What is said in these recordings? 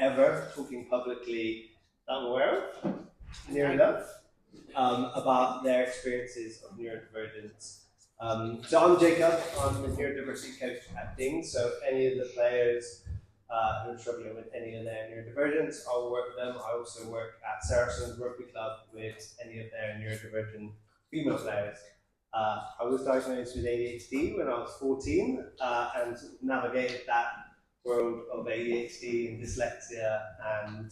ever talking publicly that I'm aware of, near enough, about their experiences of neurodivergence. So I'm Jacob, I'm the neurodiversity coach at Ding, so any of the players who are struggling with any of their neurodivergence, I'll work with them. I also work at Saracen's Rugby Club with any of their neurodivergent female players. I was diagnosed with ADHD when I was 14 and navigated that world of ADHD and dyslexia, and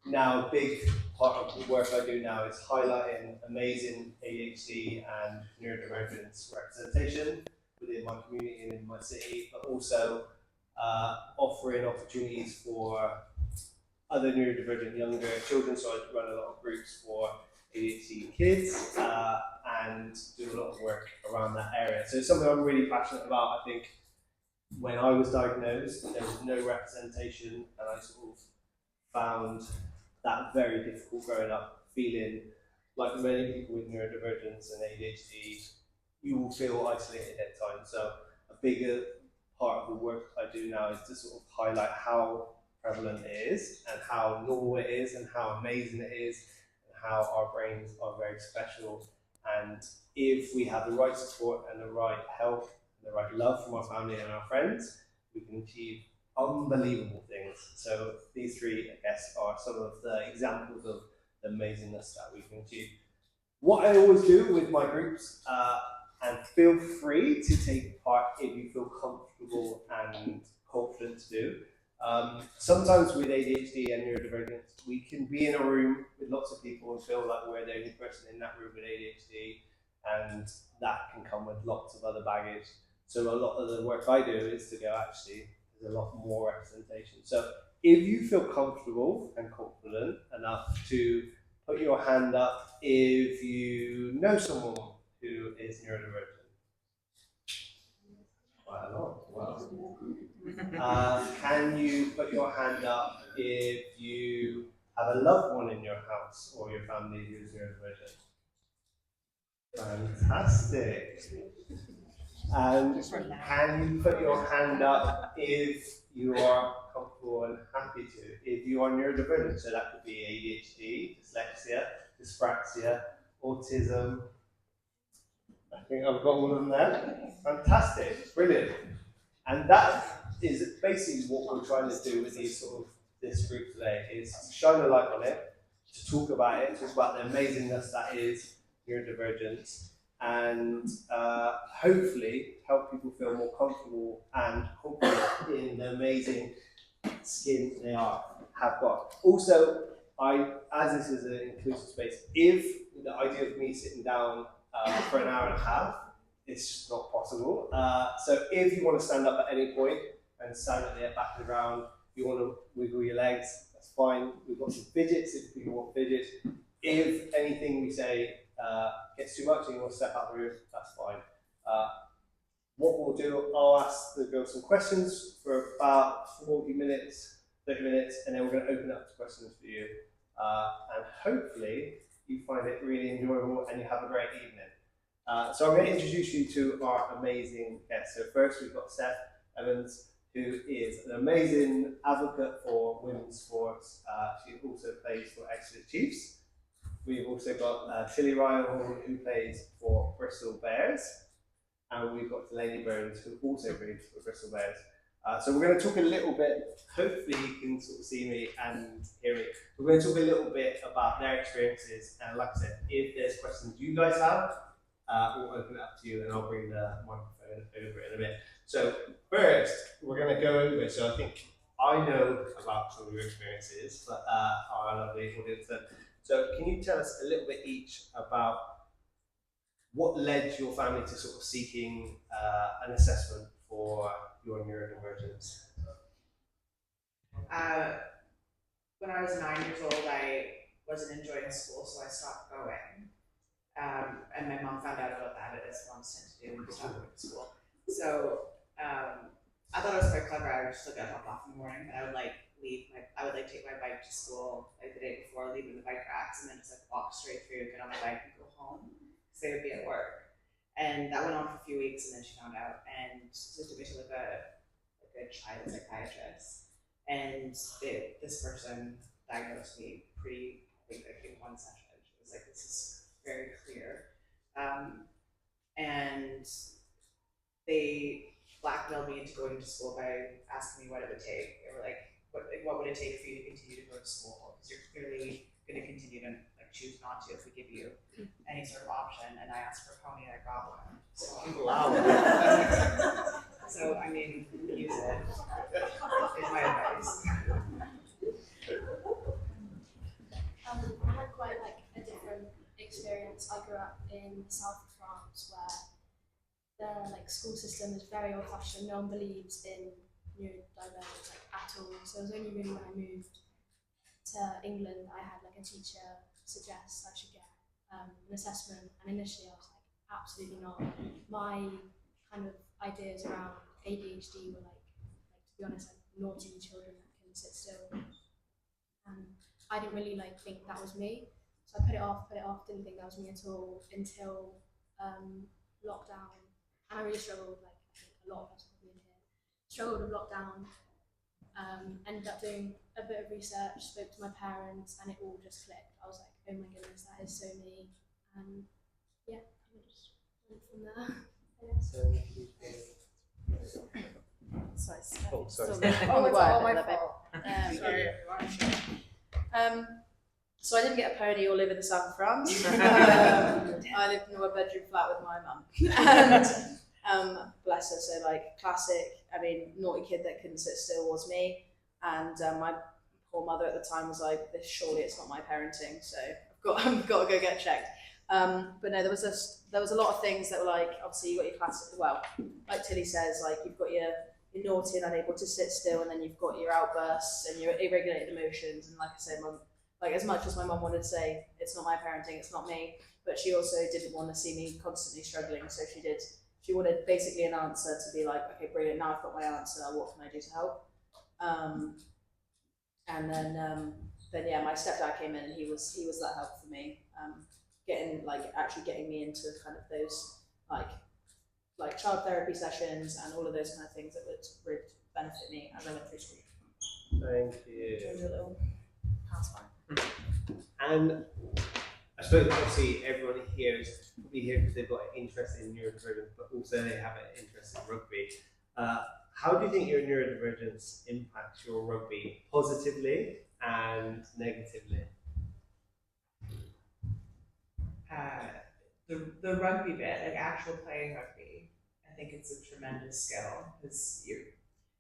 now a big part of the work I do now is highlighting amazing ADHD and neurodivergence representation within my community and in my city, but also offering opportunities for other neurodivergent younger children. So I run a lot of groups for ADHD kids and do a lot of work around that area. So it's something I'm really passionate about. I think when I was diagnosed, there was no representation, and I sort of found that very difficult growing up, feeling like many people with neurodivergence and ADHD, you will feel isolated at times. So a bigger part of the work I do now is to sort of highlight how prevalent it is and how normal it is and how amazing it is and how our brains are very special. And if we have the right support and the right help and the right love from our family and our friends, we can achieve unbelievable things. So these three, I guess, are some of the examples of the amazingness that we can achieve. What I always do with my groups, and feel free to take part if you feel comfortable and confident to do. Sometimes with ADHD and neurodivergence, we can be in a room with lots of people and feel like we're the only person in that room with ADHD, and that can come with lots of other baggage. So a lot of the work I do is to go, actually, there's a lot more representation. So if you feel comfortable and confident enough to put your hand up if you know someone who is neurodivergent. Quite a lot. Wow. Can you put your hand up if you have a loved one in your house or your family who is neurodivergent? Fantastic. And can you put your hand up if you are comfortable and happy to? If you are neurodivergent, so that could be ADHD, dyslexia, dyspraxia, autism. I think I've got all of them there. Fantastic, brilliant. And that is basically what we're trying to do with this group today, is shine a light on it, to talk about it, talk about the amazingness that is neurodivergence, and hopefully help people feel more comfortable and confident in the amazing skin they have got. Also, as this is an inclusive space, if the idea of me sitting down for an hour and a half, it's just not possible. So if you want to stand up at any point and stand at the back of the ground, you want to wiggle your legs, that's fine. We've got some fidgets if people want fidgets. If anything we say gets too much and you want to step out the room, that's fine. What we'll do, I'll ask the girls some questions for about 40 minutes, 30 minutes, and then we're going to open up to questions for you. And hopefully you find it really enjoyable and you have a great evening. So I'm going to introduce you to our amazing guests. So first we've got Stef Evans, who is an amazing advocate for women's sports. She also plays for Exeter Chiefs. We've also got Ryall, who plays for Bristol Bears. And we've got Delany who also plays for Bristol Bears. So we're going to talk a little bit, hopefully you can sort of see me and hear me. We're going to talk a little bit about their experiences, and like I said, if there's questions you guys have, we'll open it up to you and I'll bring the microphone over in a bit. So first, we're going to go over, so I think I know about some of your experiences, but our lovely audience then. So can you tell us a little bit each about what led your family to sort of seeking an assessment for your neurodivergence? When I was 9 years old, I wasn't enjoying school, so I stopped going. And my mom found out about that, as moms tend to do when you stop going to school. So I thought it was quite clever. I would just hop off in the morning, and I would take my bike to school like the day before, leaving the bike racks, and then just walk straight through, get on my bike, and go home because they would be at work. And that went on for a few weeks, and then she found out, and so took me to a child psychiatrist. And this person diagnosed me pretty, I think in one session. She was like, this is very clear. And they blackmailed me into going to school by asking me what it would take. They were like, what would it take for you to continue to go to school? Because you're clearly going to continue to like choose not to if we give you any sort of option. And I asked for a pony and I got one. So, Wow. so I mean, use it. Is my advice. I had quite like a different experience. I grew up in the south of France, where the like school system is very old-fashioned. No one believes in neurodivergence like at all. So it was only really when I moved to England I had like a teacher suggest I should get an assessment, and initially I was like, absolutely not. My kind of ideas around ADHD were like to be honest, like naughty children that can sit still, and I didn't really like think that was me. So I put it off, didn't think that was me at all until lockdown. And I really struggled, like I think a lot of us probably in here, struggled with lockdown. Ended up doing a bit of research, spoke to my parents, and it all just clicked. I was like, oh my goodness, that is so me. And yeah, kind of just went from there, I guess. Sorry. Oh, it's all my Love it. fault. Sorry, everyone. So I didn't get a pony or live in the south of France. I lived in a one-bedroom flat with my mum. And bless her, so like classic, I mean, naughty kid that couldn't sit still was me. And my poor mother at the time was like, this surely it's not my parenting, so I've got to go get checked. But no, there was a lot of things that were like, obviously you got your classic, well, like Tilly says, like you've got your naughty and unable to sit still, and then you've got your outbursts and your irregulated emotions. And like I said, mum, like as much as my mum wanted to say it's not my parenting, it's not me, but she also didn't want to see me constantly struggling. So she wanted basically an answer to be like, okay, brilliant, now I've got my answer, what can I do to help? And then yeah, my stepdad came in and he was that help for me, actually getting me into kind of those like child therapy sessions and all of those kind of things that would really benefit me as I went through school. Thank you. Do you want to do a little pass by? And I suppose obviously everyone here is probably here because they've got an interest in neurodivergence, but also they have an interest in rugby. How do you think your neurodivergence impacts your rugby positively and negatively? The rugby bit, like actual playing rugby, I think it's a tremendous skill because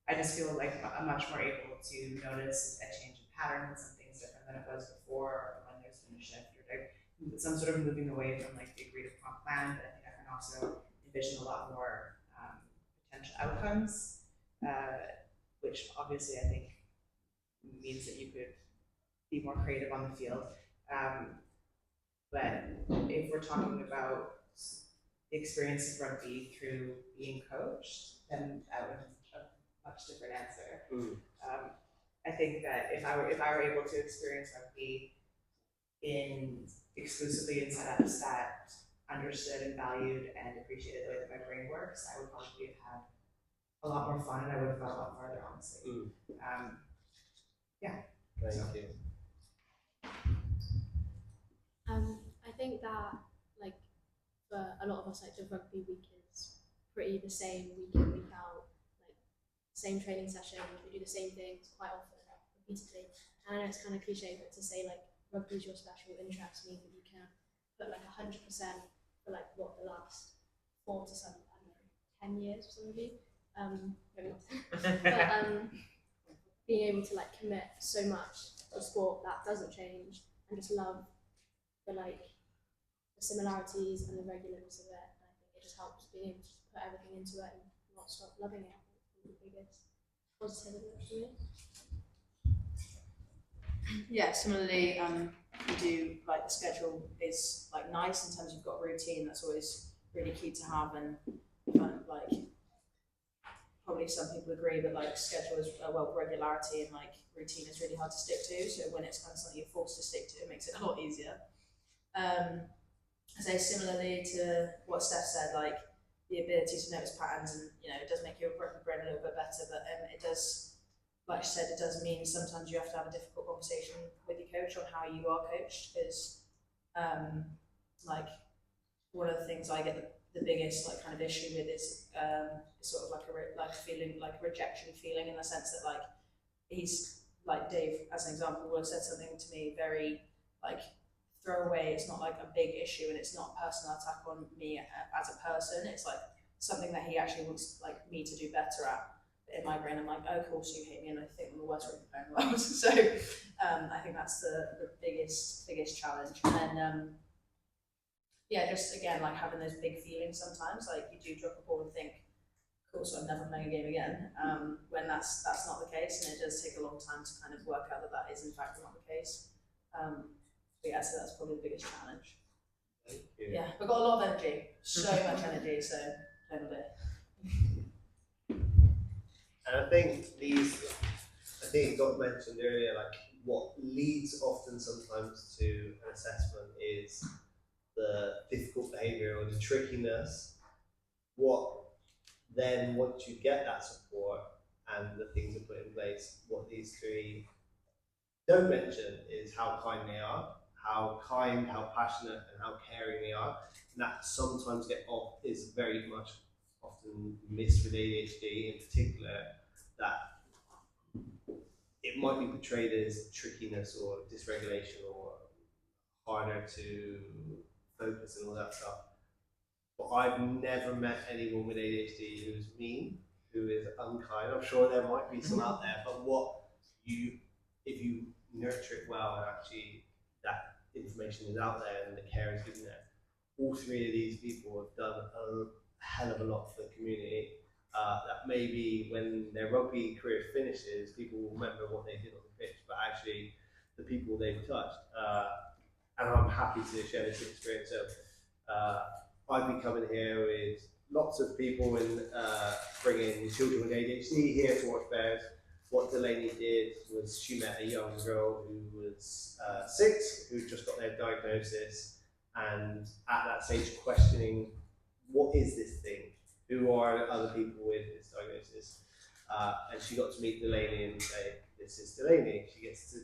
I just feel like I'm much more able to notice a change in pattern when something's different than it was before, or when there's been a shift, or like some sort of moving away from like the agreed upon plan. But I think I can also envision a lot more potential outcomes, which obviously I think means that you could be more creative on the field. But if we're talking about the experience of rugby through being coached, then that would have a much different answer. I think that if I were able to experience rugby exclusively in setups that understood and valued and appreciated the way that my brain works, I would probably have had a lot more fun and I would have got a lot farther, honestly. Yeah. Thank you. I think that like for a lot of us, like the rugby week is pretty the same week in, week out, like same training sessions, we do the same things quite often, repeatedly. And I know it's kind of cliche, but to say like rugby is your special interest means that you can put like 100% for like what the last 4 to some, I don't know, 10 years for some of you. Maybe not 10. But being able to like commit so much to a sport that doesn't change and just love the the similarities and the regularness of it. And I think it just helps being able to put everything into it and not stop loving it. I think the biggest positive of it for me. Yeah, similarly, we do like the schedule is like nice in terms of you've got a routine. That's always really key to have, and like probably some people agree, but like schedule is regularity and like routine is really hard to stick to. So when it's kind of something you're forced to stick to, it makes it a lot easier. I say similarly to what Steph said, like the ability to notice patterns, and it does make your brain a little bit better, but it does like I said, it does mean sometimes you have to have a difficult conversation with your coach on how you are coached, because like one of the things I get the biggest like kind of issue with is sort of like a feeling, like a rejection feeling, in the sense that like he's like Dave, as an example, would have said something to me very like throwaway. It's not like a big issue, and it's not a personal attack on me as a person. It's like something that he actually wants like me to do better at. But in my brain, I'm like, oh, cool, so you hate me, and I think I'm the worst rugby player in the world. So I think that's the biggest challenge. And yeah, just again, like having those big feelings sometimes, like you do drop a ball and think, cool, so I'm never playing a game again, when that's not the case, and it does take a long time to kind of work out that is in fact not the case. But yeah, so that's probably the biggest challenge. Yeah, we've got a lot of energy, so much energy, so don't do it. And I think it got mentioned earlier, like what leads often sometimes to an assessment is the difficult behaviour or the trickiness. Then once you get that support and the things are put in place, what these three don't mention is how kind they are, how passionate and how caring they are. And that sometimes is very much often missed with ADHD in particular, that it might be portrayed as trickiness or dysregulation or harder to focus and all that stuff. But I've never met anyone with ADHD who's mean, who is unkind. I'm sure there might be some out there, but if you nurture it well and actually that information is out there and the care is given there, all three of these people have done a hell of a lot for the community. That maybe when their rugby career finishes, people will remember what they did on the pitch, but actually the people they've touched. And I'm happy to share this experience. So I've been coming here with lots of people and bringing children with ADHD here to watch bears. What Delany did was she met a young girl who was 6, who just got their diagnosis, and at that stage questioning, what is this thing? Who are other people with this diagnosis? And she got to meet Delany and say, this is Delany.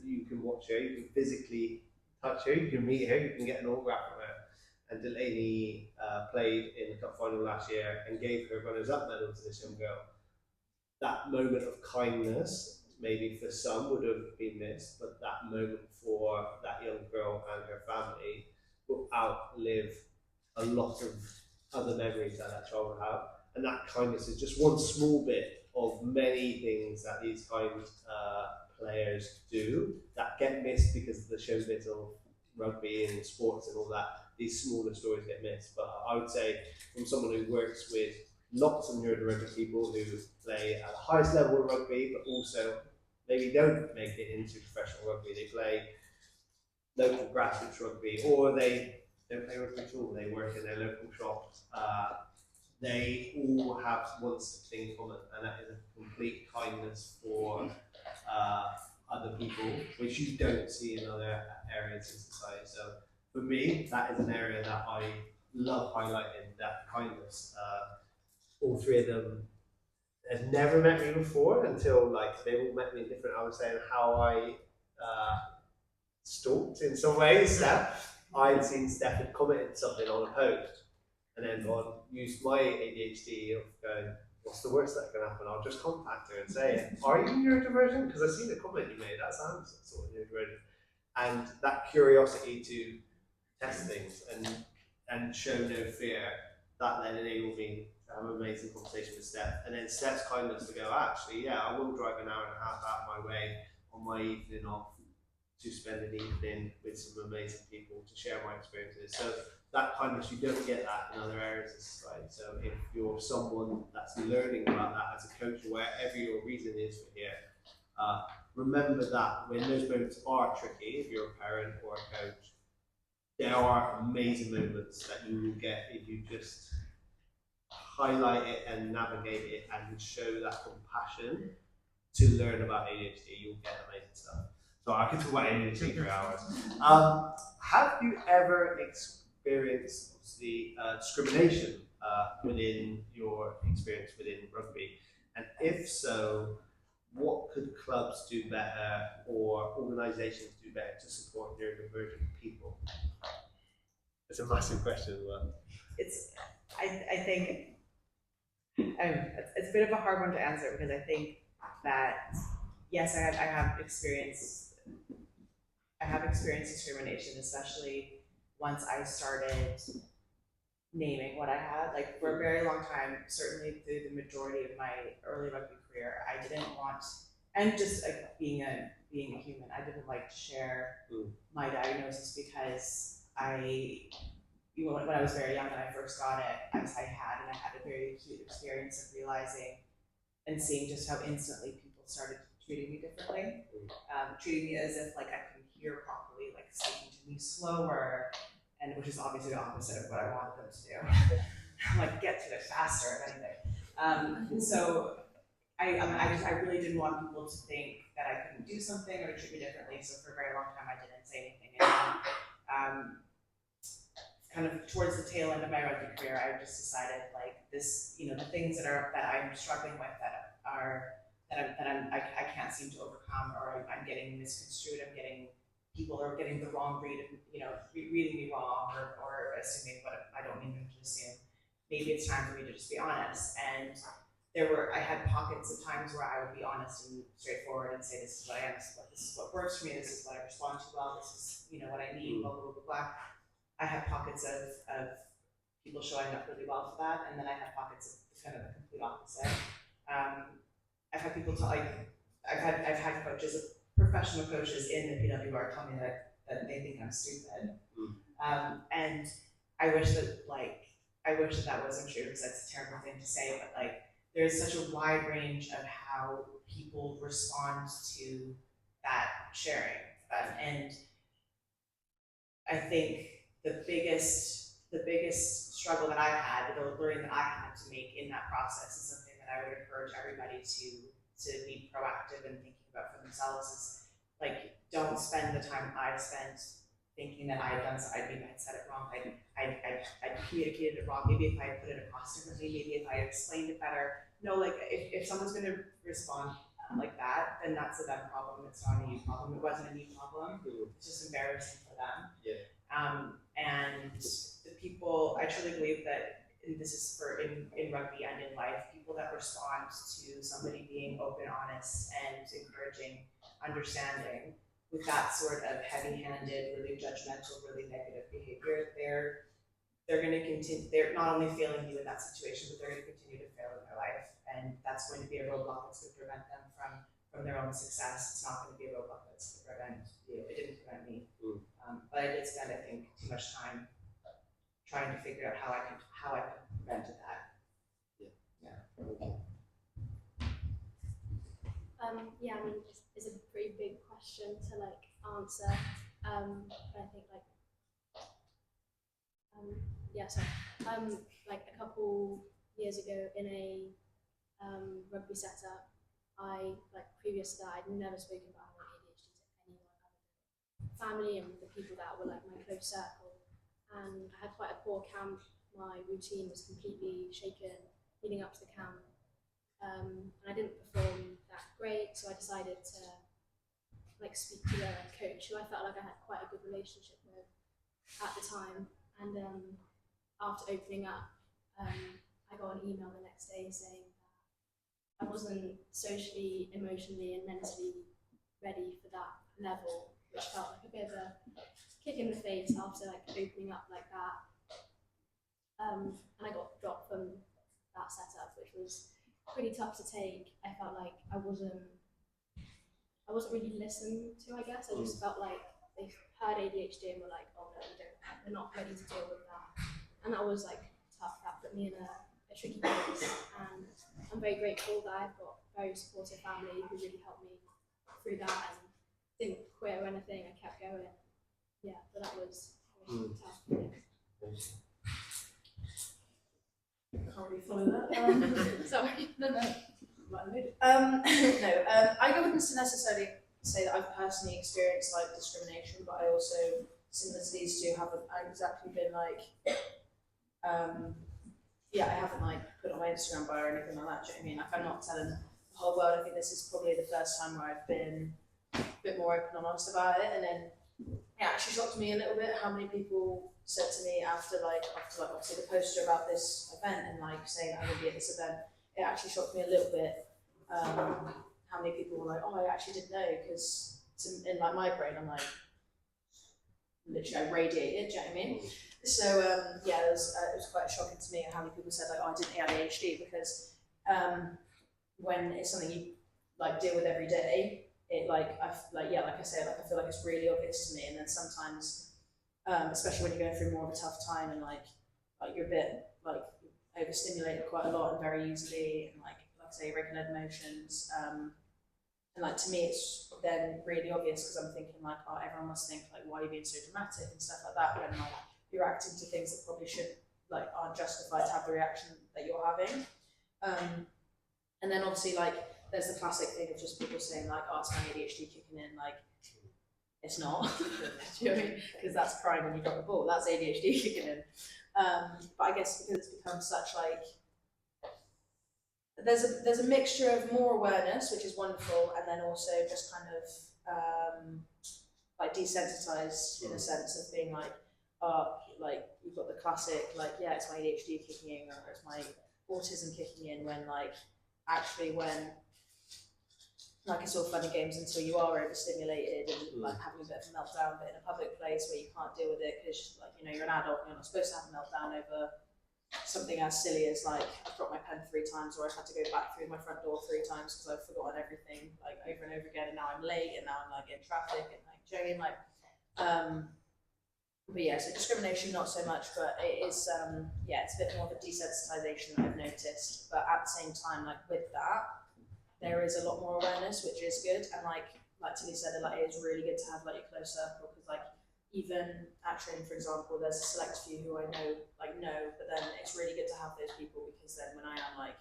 You can watch her, you can physically touch her, you can meet her, you can get an autograph from her. And Delany played in the cup final last year and gave her runners-up medal to this young girl. That moment of kindness, maybe for some would have been missed, but that moment for that young girl and her family will outlive a lot of other memories that child will have. And that kindness is just one small bit of many things that these kind players do that get missed because of the showbiz of rugby and sports and all that. These smaller stories get missed. But I would say, from someone who works with lots of neurodivergent people who play at the highest level of rugby, but also maybe don't make it into professional rugby, they play local grassroots rugby, or they don't play rugby at all, they work in their local shops. They all have one thing in common, and that is a complete kindness for other people, which you don't see in other areas in society. So for me, that is an area that I love highlighting, that kindness. All three of them had never met me before until they all met me in different. I was saying how I stalked in some ways. Steph, I'd seen Steph had commented something on a post, and then used my ADHD of going, what's the worst that can happen? I'll just contact her and say, are you neurodivergent? Because I see the comment you made, that sounds sort of neurodivergent. And that curiosity to test things and show no fear, that then enabled me to have an amazing conversation with Steph. And then Steph's kindness to go, actually, yeah, I will drive an hour and a half out of my way on my evening off to spend an evening with some amazing people to share my experiences. So that kindness, you don't get that in other areas of society. So if you're someone that's learning about that as a coach, or wherever your reason is for here, remember that when those moments are tricky, if you're a parent or a coach, there are amazing moments that you will get if you just highlight it and navigate it and show that compassion to learn about ADHD. You'll get amazing stuff. So I could talk about ADHD for hours. Have you ever experienced the discrimination within your experience within rugby? And if so, what could clubs do better or organisations do better to support neurodivergent people? It's a massive question as well. I think it's a bit of a hard one to answer because I think that yes, I have experienced discrimination, especially once I started naming what I had. Like for a very long time, certainly through the majority of my early rugby career, I didn't want, and just like being a human, I didn't like to share my diagnosis because when I was very young and I first got it, I had a very acute experience of realizing and seeing just how instantly people started treating me differently, treating me as if like I couldn't hear properly, like speaking to me slower, and which is obviously the opposite of what I wanted them to do. Like get to it faster, if anything. So I really didn't want people to think that I couldn't do something or to treat me differently. So for a very long time, I didn't say anything. And kind of towards the tail end of my rugby career, I just decided like this, the things that I'm struggling with that I can't seem to overcome, or I'm getting misconstrued. People are getting the wrong read, reading me wrong, or assuming what I don't mean them to assume. Maybe it's time for me to just be honest. And I had pockets of times where I would be honest and straightforward and say, this is what I am, this is what works for me, this is what I respond to well, this is what I need, blah, blah, blah, blah. I had pockets of people showing up really well for that, and then I had pockets of kind of the complete opposite. I've had people I've had coaches, professional coaches in the PWR tell me that they think I'm stupid. And I wish that wasn't true, because that's a terrible thing to say, but like there's such a wide range of how people respond to that sharing. And I think the biggest struggle that I've had, the learning that I had to make in that process, is something that I would encourage everybody to be proactive and thinking about for themselves, is like, don't spend the time I spent thinking that I had done, maybe I had said it wrong, I communicated it wrong, maybe if I had put it across differently, maybe if I had explained it better. No, like if someone's going to respond like that, then that's a them problem, it's not a you problem. It wasn't a me problem, it's just embarrassing for them. Yeah. And the people, I truly believe that, and this is for in rugby and in life, people that respond to somebody being open, honest, and encouraging, understanding, with that sort of heavy-handed, really judgmental, really negative behavior, they're going to continue. They're not only failing you in that situation, but they're going to continue to fail in their life, and that's going to be a roadblock that's going to prevent them from their own success. It's not going to be a roadblock that's going to prevent you. It didn't prevent me, but I did spend, I think, too much time trying to figure out how I could prevent that. Yeah, I mean, it's a pretty big question to like answer. But I think like a couple years ago in a rugby setup, previous to that, I'd never spoken about my ADHD to anyone other than family and the people that were like my close circle. And I had quite a poor camp. My routine was completely shaken leading up to the camp. And I didn't perform that great, so I decided to speak to the coach, who I felt like I had quite a good relationship with at the time. And after opening up, I got an email the next day saying that I wasn't socially, emotionally, and mentally ready for that level, which felt like a bit of a kick in the face after opening up like that. And I got dropped from that setup, which was pretty tough to take. I felt like I wasn't really listened to, I guess. I just felt like they heard ADHD and were like, oh no, we're not ready to deal with that. And that was tough. That put me in a tricky place. And I'm very grateful that I've got a very supportive family who really helped me through that and didn't quit or anything. I kept going. Yeah, but that was tough. Can't really follow that. Sorry. No. I wouldn't necessarily say that I've personally experienced discrimination, but I also, similar to these two, haven't exactly been I haven't put on my Instagram bio or anything like that. Do you know what I mean? I'm not telling the whole world. I think this is probably the first time where I've been a bit more open and honest about it. And then it actually shocked me a little bit how many people said to me after obviously the poster about this event and like saying I'm going to be at this event. It actually shocked me a little bit how many people were like, oh, I actually didn't know, because in like my brain I'm like, literally I radiated, do you know what I mean? So it was quite shocking to me how many people said like, oh, I didn't have ADHD, because when it's something you like deal with every day, it like I feel like it's really obvious to me, and then sometimes, especially when you're going through more of a tough time and like you're a bit like overstimulated quite a lot and very easily, and like I say, irregular emotions, and like to me it's then really obvious, because I'm thinking like, oh, everyone must think like, why are you being so dramatic and stuff like that, when like you're acting to things that probably aren't justified to have the reaction that you're having. And then obviously like there's the classic thing of just people saying like, oh, it's my ADHD kicking in, like it's not. Do you know what I mean? Because that's crying when you drop the ball, that's ADHD kicking in. But I guess because it's become such like, there's a mixture of more awareness, which is wonderful, and then also just kind of like desensitized in a sense of being like, like you've got the classic like, yeah, it's my ADHD kicking in, or it's my autism kicking in, when like actually when like it's all fun and games until you are overstimulated and like having a bit of a meltdown, but in a public place where you can't deal with it because like, you know, you're an adult and you're not supposed to have a meltdown over something as silly as like I've dropped my pen 3 times, or I've had to go back through my front door 3 times because I've forgotten everything like over and over again, and now I'm late, and now I'm like in traffic, and like jogging like but yeah, so discrimination not so much, but it is it's a bit more of a desensitization that I've noticed. But at the same time, like with that, there is a lot more awareness, which is good. And like Tilly said, like it is really good to have like your close circle, because like even at training, for example, there's a select few who I know, but then it's really good to have those people, because then when I am like,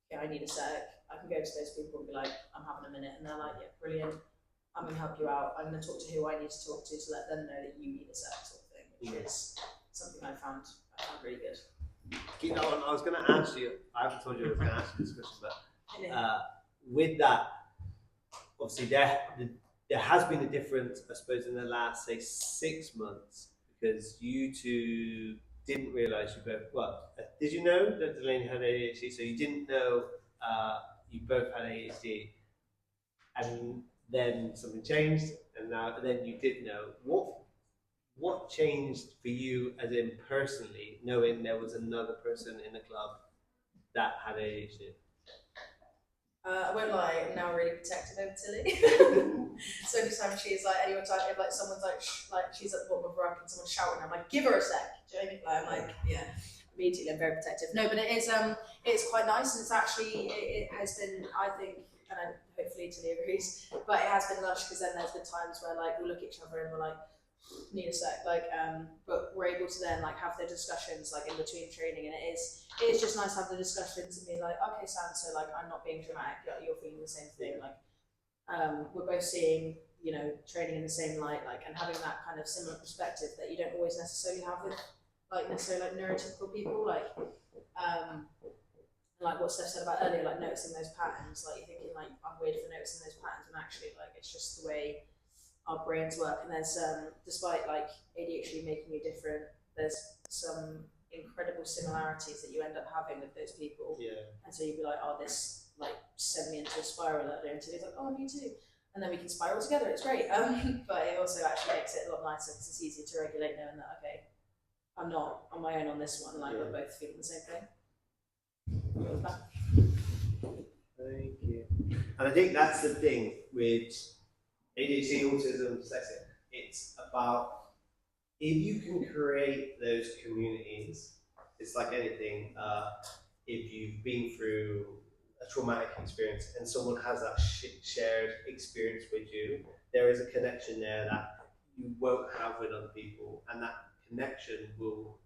yeah, I need a sec, I can go to those people and be like, I'm having a minute, and they're like, yeah, brilliant, I'm going to help you out, I'm going to talk to who I need to talk to let them know that you need a sec, sort of thing, which is something I found really good. You know, I was going to ask you, I haven't told you I was going to ask you this question, but with that, obviously there has been a difference, I suppose, in the last, say, 6 months, because you two didn't realise you both, well, did you know that Delany had ADHD? So you didn't know you both had ADHD, and then something changed, and now then you did know. What changed for you, as in personally, knowing there was another person in the club that had ADHD? I won't lie, I'm now really protective over Tilly. So anytime she's like, if like someone's like, she's at the bottom of the rack and someone's shouting, I'm like, give her a sec. Do you know what I mean? I'm like, yeah, immediately I'm very protective. No, but it is, it's quite nice, and it's actually, it has been, I think, and hopefully Tilly agrees, but it has been lush, because then there's been times where like we'll look at each other and we're like, need a sec, like but we're able to then like have the discussions like in between training, and it is just nice to have the discussions and be like, okay, Sam, so like I'm not being dramatic, you're feeling the same thing, like we're both seeing, you know, training in the same light, like, and having that kind of similar perspective that you don't always necessarily have with like neurotypical people, like like what Steph said about earlier, like noticing those patterns, like you're thinking like I'm weird for noticing those patterns, and actually like it's just the way our brains work. And there's despite like ADHD making you different, there's some incredible similarities that you end up having with those people. Yeah. And so you'd be like, oh, this like sent me into a spiral earlier, and Tilly's like, oh, me too. And then we can spiral together, it's great. But it also actually makes it a lot nicer, because it's easier to regulate knowing that, okay, I'm not on my own on this one, like we're both feeling the same thing. Thank you. And I think that's the thing with ADHD, autism, dyslexia. It's about, if you can create those communities, it's like anything, if you've been through a traumatic experience and someone has that shared experience with you, there is a connection there that you won't have with other people, and that connection will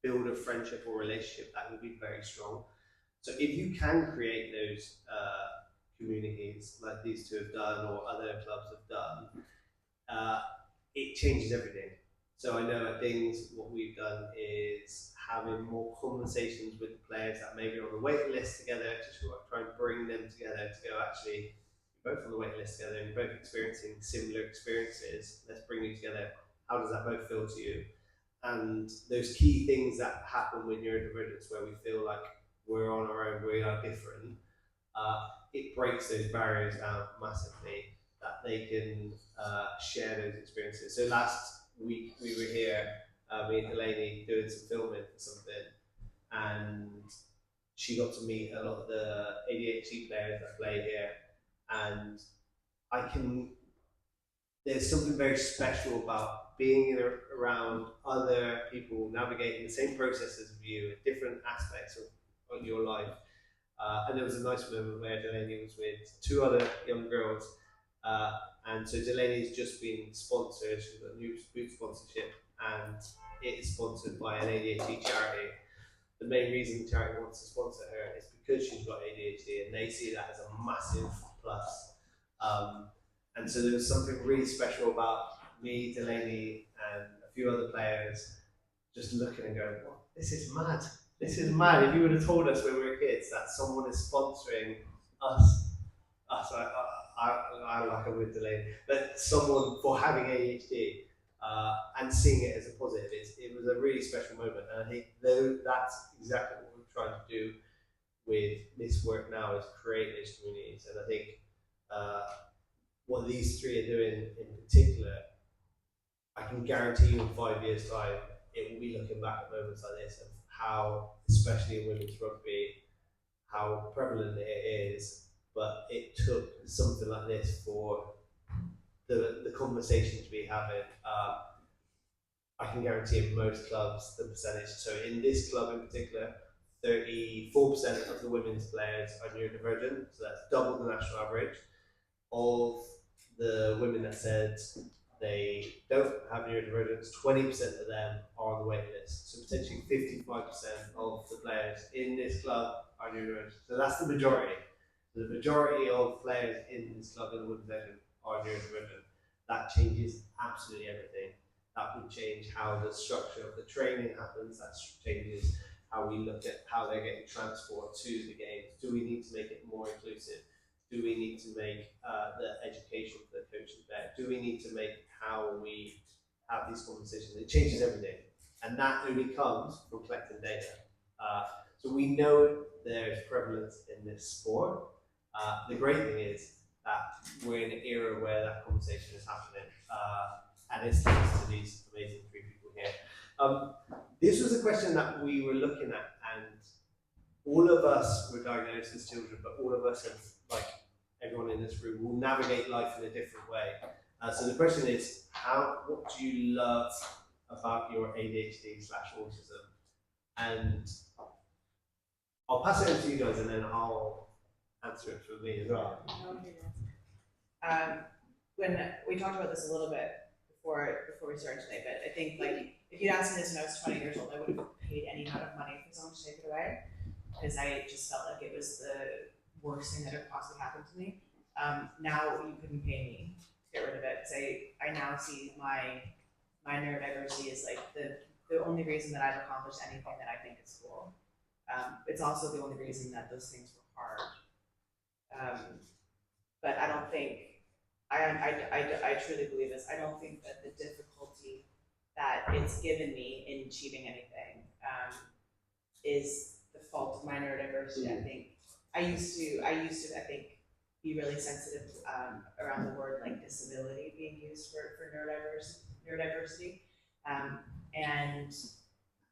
build a friendship or relationship that will be very strong. So if you can create those communities like these two have done, or other clubs have done, it changes everything. So I know at things, what we've done is having more conversations with the players that maybe are on the waiting list together to try and bring them together to go, actually, you're both on the waiting list together and you're both experiencing similar experiences. Let's bring you together. How does that both feel to you? And those key things that happen with neurodivergence, where we feel like we're on our own, we are different, it breaks those barriers down massively, that they can share those experiences. So last week we were here, me and Delany, doing some filming for something, and she got to meet a lot of the ADHD players that play here, and there's something very special about being around other people navigating the same processes of you at different aspects of your life. And there was a nice moment where Delany was with two other young girls, and so Delany's just been sponsored. She's got a new boot sponsorship, and it is sponsored by an ADHD charity. The main reason the charity wants to sponsor her is because she's got ADHD, and they see that as a massive plus. And so there was something really special about me, Delany, and a few other players just looking and going, "Well, this is mad. This is mad." If you would have told us when we were kids that someone is sponsoring us, I like a with Delany, but someone for having ADHD and seeing it as a positive, it was a really special moment. And I think that's exactly what we're trying to do with this work now, is create those communities. And I think what these three are doing in particular, I can guarantee you in 5 years' time, it will be looking back at moments like this of how, especially in women's rugby, how prevalent it is. But it took something like this for the conversation to be having. I can guarantee in most clubs the percentage. So in this club in particular, 34% of the women's players are neurodivergent. So that's double the national average. Of the women that said they don't have neurodivergence, 20% of them are on the waiting list. So potentially 55% of the players in this club are neurodivergent. So that's the majority. So the majority of players in this club in the women's division are neurodivergent. That changes absolutely everything. That would change how the structure of the training happens. That changes how we look at how they're getting transport to the games. Do we need to make it more inclusive? Do we need to make the education for the coaches better? Do we need to make how we have these conversations? It changes everything. And that only comes from collecting data. So we know there's prevalence in this sport. The great thing is that we're in an era where that conversation is happening. And it's thanks to these amazing three people here. This was a question that we were looking at, and all of us were diagnosed as children, but all of us have, like everyone in this room, will navigate life in a different way. So the question is, what do you love about your ADHD/autism? And I'll pass it over to you guys, and then I'll answer it for me as well. When we talked about this a little bit before we started today, but I think like if you'd asked me this when I was 20 years old, I would have paid any amount of money for someone to take it away, because I just felt like it was the worst thing that could possibly happen to me. Now you couldn't pay me to get rid of it. I now see my neurodiversity as like the only reason that I've accomplished anything that I think is cool. It's also the only reason that those things were hard. But I don't think, I truly believe this, I don't think that the difficulty that it's given me in achieving anything is the fault of my neurodiversity. I think I used to I think be really sensitive around the word like disability being used for neurodiversity. And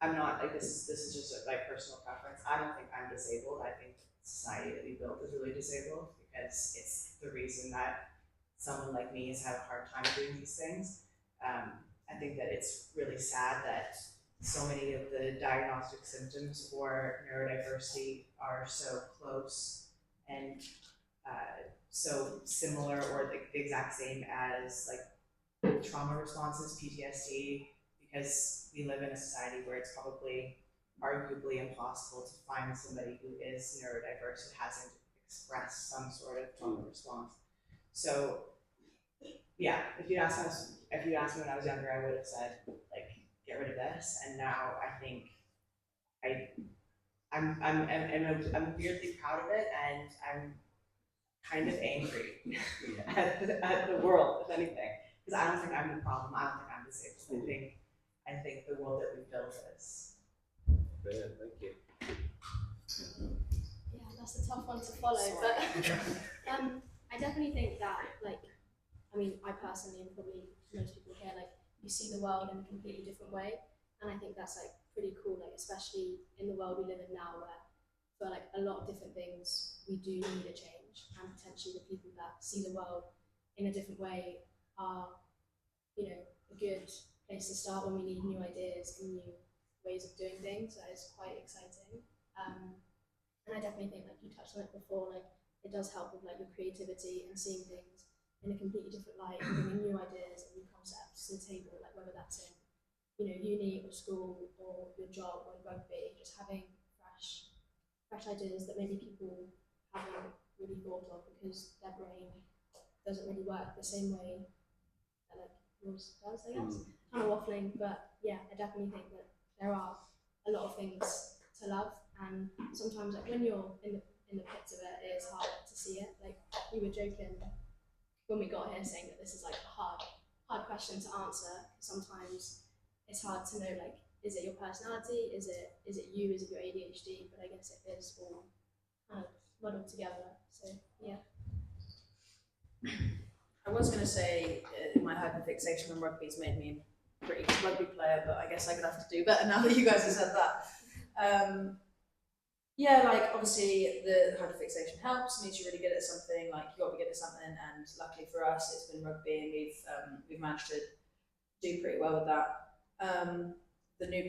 I'm not like this is just my personal preference. I don't think I'm disabled. I think the society that we built is really disabled, because it's the reason that someone like me has had a hard time doing these things. I think that it's really sad that so many of the diagnostic symptoms for neurodiversity are so close and so similar, or the exact same as like trauma responses, PTSD, because we live in a society where it's probably arguably impossible to find somebody who is neurodiverse who hasn't expressed some sort of trauma response. So yeah, if you asked me when I was younger, I would have said like get rid of this. And now I think I'm weirdly proud of it, and I'm kind of angry at the world, if anything, because I don't think I'm the problem. I don't think I'm disabled. I think the world that we built is. Brilliant, thank you. Yeah, that's a tough one to follow, but I definitely think that, like, I mean, I personally, and probably most people here, like, you see the world in a completely different way, and I think that's like pretty cool, like, especially in the world we live in now, where for like a lot of different things we do need a change, and potentially the people that see the world in a different way are, you know, a good place to start when we need new ideas and new ways of doing things. That is quite exciting. And I definitely think, like you touched on it before, like it does help with like your creativity and seeing things in a completely different light, and bringing new ideas and new concepts to the table, like whether that's in, you know, uni or school or your job or rugby, just having fresh ideas that maybe people haven't really thought of because their brain doesn't really work the same way that like yours does, I guess. Kind of waffling, but yeah, I definitely think that there are a lot of things to love, and sometimes like when you're in the pits of it, it is hard to see it. Like we were joking when we got here, saying that this is like a hard question to answer. Sometimes it's hard to know, like, is it your personality? Is it you? Is it your ADHD? But I guess it is all kind of muddled together. So yeah. I was going to say my hyperfixation on rugby's made me a pretty good rugby player, but I guess I'm going to have to do better now that you guys have said that. Yeah, like obviously the hyperfixation helps, means you're really good at something, like you got to be good at something, and luckily for us it's been rugby, and we've managed to do pretty well with that. The new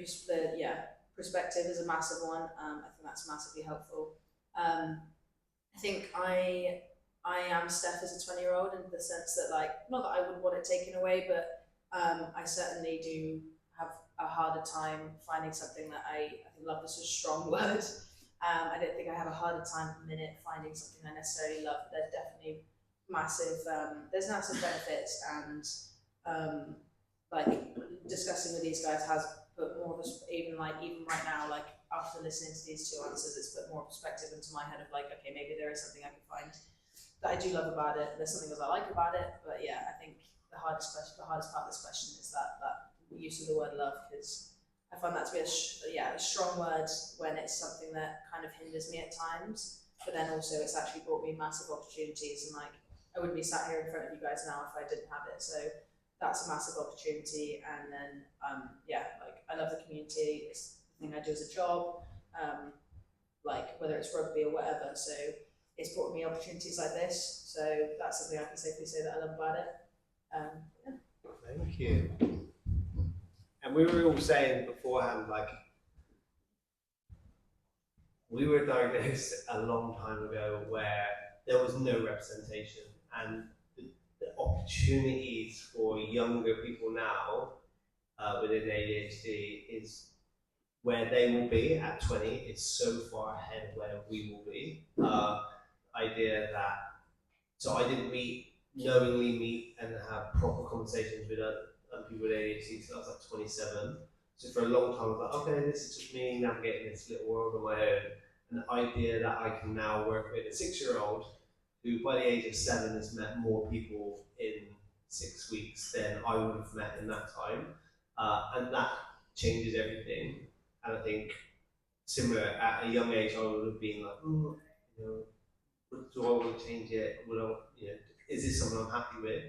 perspective is a massive one. I think that's massively helpful. I think I am Stef as a 20-year-old in the sense that, like, not that I would want it taken away, but I certainly do have a harder time finding something that I think love is a strong word. I don't think I have a harder time at the minute finding something I necessarily love, but there's definitely massive benefits, and like discussing with these guys has put more of a, even right now, like after listening to these two answers, it's put more perspective into my head of like, okay, maybe there is something I can find that I do love about it. There's something that I like about it, but yeah, I think the hardest part of this question is that use of the word love, because I find that to be a strong word when it's something that kind of hinders me at times, but then also it's actually brought me massive opportunities, and like I wouldn't be sat here in front of you guys now if I didn't have it. So that's a massive opportunity. And then like I love the community. It's the thing I do as a job, like whether it's rugby or whatever. So it's brought me opportunities like this. So that's something I can safely say that I love about it. Thank you. And we were all saying beforehand, like, we were diagnosed a long time ago where there was no representation, and the opportunities for younger people now within ADHD is where they will be at 20. It's so far ahead of where we will be. Idea that, so I didn't knowingly meet and have proper conversations with other people with ADHD until I was like 27. So for a long time I was like, okay, this is just me navigating this little world on my own. And the idea that I can now work with a 6-year-old who by the age of 7 has met more people in 6 weeks than I would have met in that time. And that changes everything. And I think similar, at a young age I would have been like, do I want to change it? Is this something I'm happy with?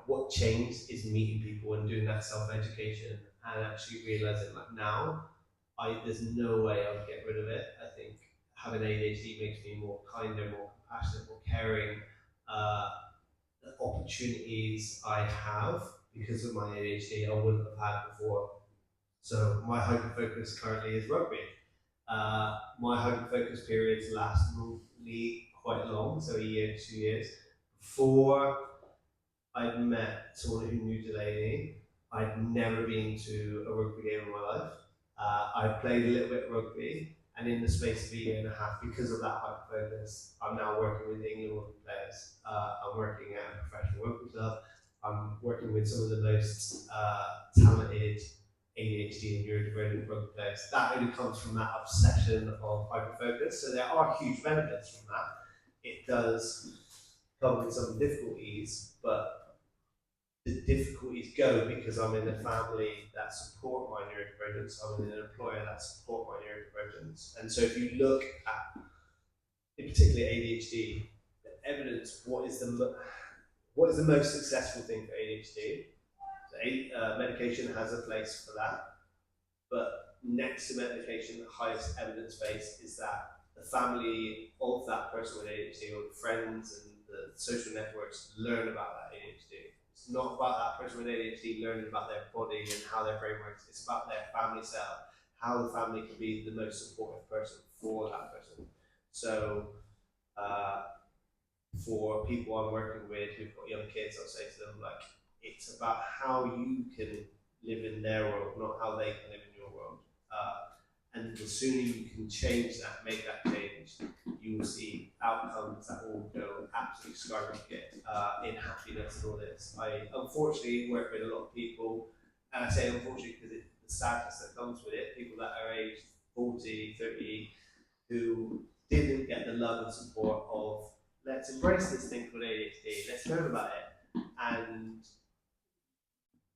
What changed is meeting people and doing that self-education and actually realizing like now, there's no way I would get rid of it. I think having ADHD makes me more kinder, more compassionate, more caring. The opportunities I have because of my ADHD I wouldn't have had before. So my hyperfocus currently is rugby. My hyperfocus periods last normally quite long, so a year, 2 years. Before I'd met someone who knew Delany, I'd never been to a rugby game in my life. I played a little bit of rugby, and in the space of a year and a half, because of that hyperfocus, I'm now working with England rugby players. I'm working at a professional rugby club. I'm working with some of the most talented ADHD and neurodivergent workplace. That only comes from that obsession of hyperfocus. So there are huge benefits from that. It does come with some difficulties, but the difficulties go because I'm in a family that support my neurodivergence. I'm in an employer that support my neurodivergence. And so if you look at, in particular ADHD, the evidence, what is the most successful thing for ADHD? Medication has a place for that, but next to medication, the highest evidence base is that the family of that person with ADHD, or the friends and the social networks, learn about that ADHD. It's not about that person with ADHD learning about their body and how their brain works. It's about their family setup, how the family can be the most supportive person for that person. So, for people I'm working with who've got young kids, I'll say to them, like, it's about how you can live in their world, not how they can live in your world. And the sooner you can change that, make that change, you will see outcomes that will go absolutely skyrocket in happiness and all this. I unfortunately work with a lot of people, and I say unfortunately because the sadness that comes with it, people that are aged 40, 30, who didn't get the love and support of, let's embrace this thing called ADHD, let's learn about it, and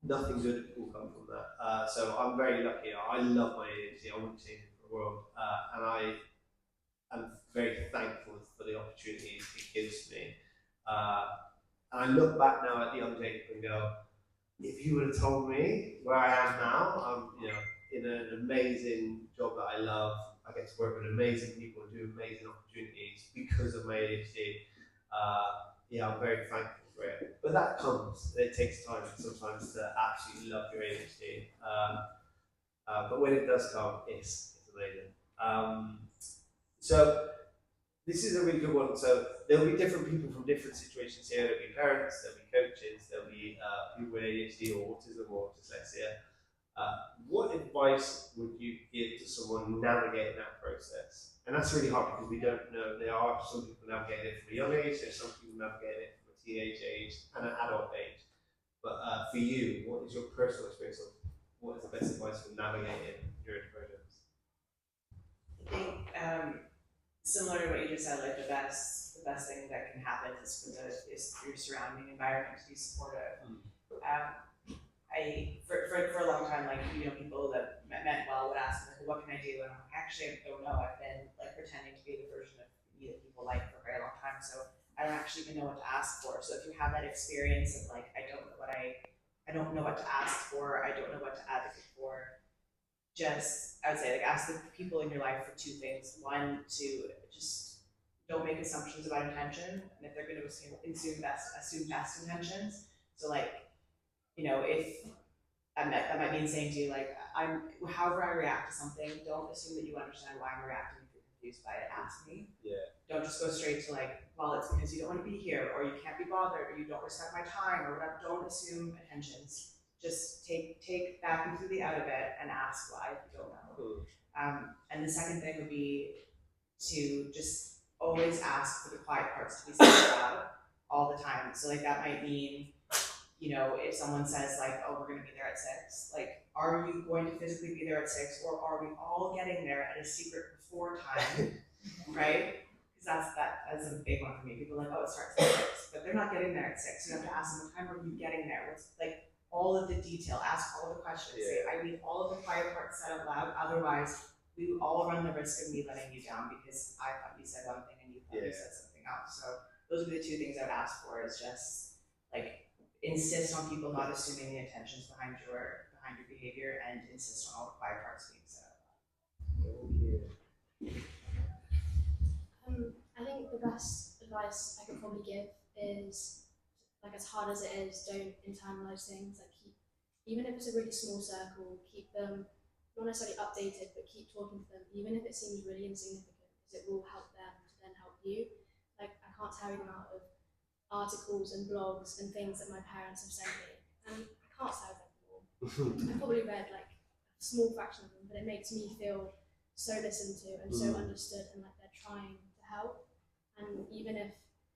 nothing good will come from that. So I'm very lucky. I love my ADHD. I wouldn't change it for the world, and I am very thankful for the opportunities it gives me. And I look back now at the young Jacob and go, if you would have told me where I am now, I'm in an amazing job that I love. I get to work with amazing people and do amazing opportunities because of my ADHD. I'm very thankful for it. But that comes. It takes time sometimes to absolutely love your ADHD. But when it does come, it's amazing. So this is a really good one. So there'll be different people from different situations here. There'll be parents, there'll be coaches, there'll be people with ADHD or autism or dyslexia. What advice would you give to someone navigating that process? And that's really hard because we don't know. There are some people navigating it from a young age, there's some people navigating it from a teenage age and an adult age. But for you, what is your personal experience of what is the best advice for navigating neurodivergence? I think similar to what you just said, like the best thing that can happen is for your surrounding environment to be supportive. For a long time, like, people that meant well would ask me, like, what can I do? And I'm like, actually, I don't know. I've been like pretending to be the version of me that people like for a very long time, so I don't actually even know what to ask for. So if you have that experience of like, I don't know what to ask for, I don't know what to advocate for, just, I would say, like, ask the people in your life for two things. One, to just don't make assumptions about intention, and if they're going to assume best intentions. So like, if that might mean saying to you, like, however I react to something, don't assume that you understand why I'm reacting. If you're confused by it, ask me. Yeah. Don't just go straight to like, well, it's because you don't want to be here, or you can't be bothered, or you don't respect my time, or whatever. Don't assume intentions. Just take that completely out of it and ask why if you don't know. Cool. And the second thing would be to just always ask for the quiet parts to be said aloud all the time. So like that might mean, if someone says like, oh, we're going to be there at 6, like, are you going to physically be there at 6, or are we all getting there at a secret before time, right? Because that's a big one for me. People are like, oh, it starts at 6, but they're not getting there at 6. You have to ask them, what time are you getting there? What's like all of the detail, ask all of the questions. Yeah. Say, I need all of the quiet parts said out loud, otherwise we all run the risk of me letting you down because I thought you said one thing and you thought you said something else. So those would be the two things I would ask for, is just like, insist on people not assuming the intentions behind your behavior, and insist on all the quiet parts being said out loud. I think the best advice I could probably give is, like, as hard as it is, don't internalize things. Like, even if it's a really small circle, keep them not necessarily updated, but keep talking to them, even if it seems really insignificant, because it will help them to then help you. Like, I can't tell you the amount of articles and blogs and things that my parents have sent me, and I can't tell them all. I've probably read like a small fraction of them, but it makes me feel so listened to and so understood, and like they're trying to help. And even if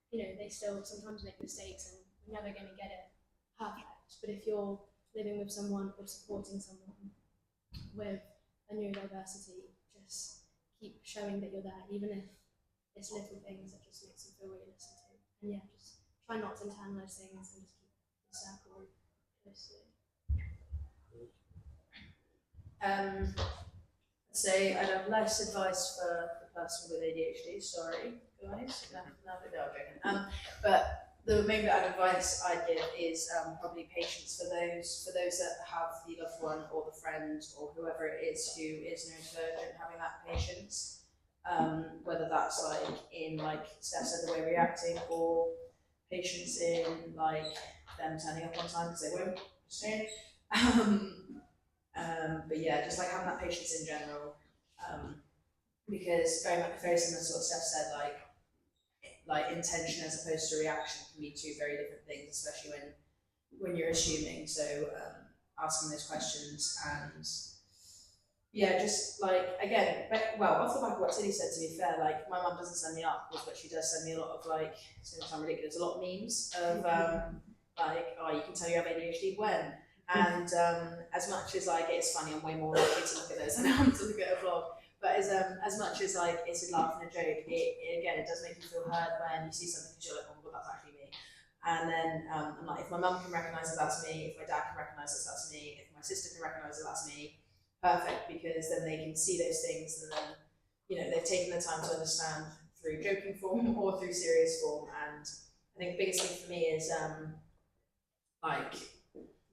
they still sometimes make mistakes, and you're never going to get it perfect, but if you're living with someone or supporting someone, with a neurodiversity, just keep showing that you're there, even if it's little things that just makes them feel really listened to. And yeah, just try not to internalize things and just keep the circle closely. Say I'd have less advice for the person with ADHD. Sorry, guys. No, I'm joking. But the main bit of advice I'd give is probably patience for those that have the loved one or the friend or whoever it is who is neurodivergent, having that patience. Whether that's like in like Steph said, the way reacting, or patience in like them turning up on time because they won't. Just saying. But yeah, just like having that patience in general, because very similar to what Steph said, like intention as opposed to reaction can be two very different things, especially when you're assuming. So asking those questions and yeah, just like again, off the back of what Tilly said, to be fair, like my mum doesn't send me articles, but she does send me a lot of like, it's gonna sound ridiculous, a lot of memes of like, oh, you can tell you have ADHD when. And as much as like it's funny, I'm way more likely to look at those than I am to look at a vlog. But as much as like it's a laugh and a joke, it does make you feel heard when you see something because you're like, oh my god, that's actually me. And then I'm like, if my mum can recognise that that's me, if my dad can recognise that that's me, if my sister can recognise that that's me, perfect, because then they can see those things and then, you know, they've taken the time to understand through joking form or through serious form. And I think the biggest thing for me is like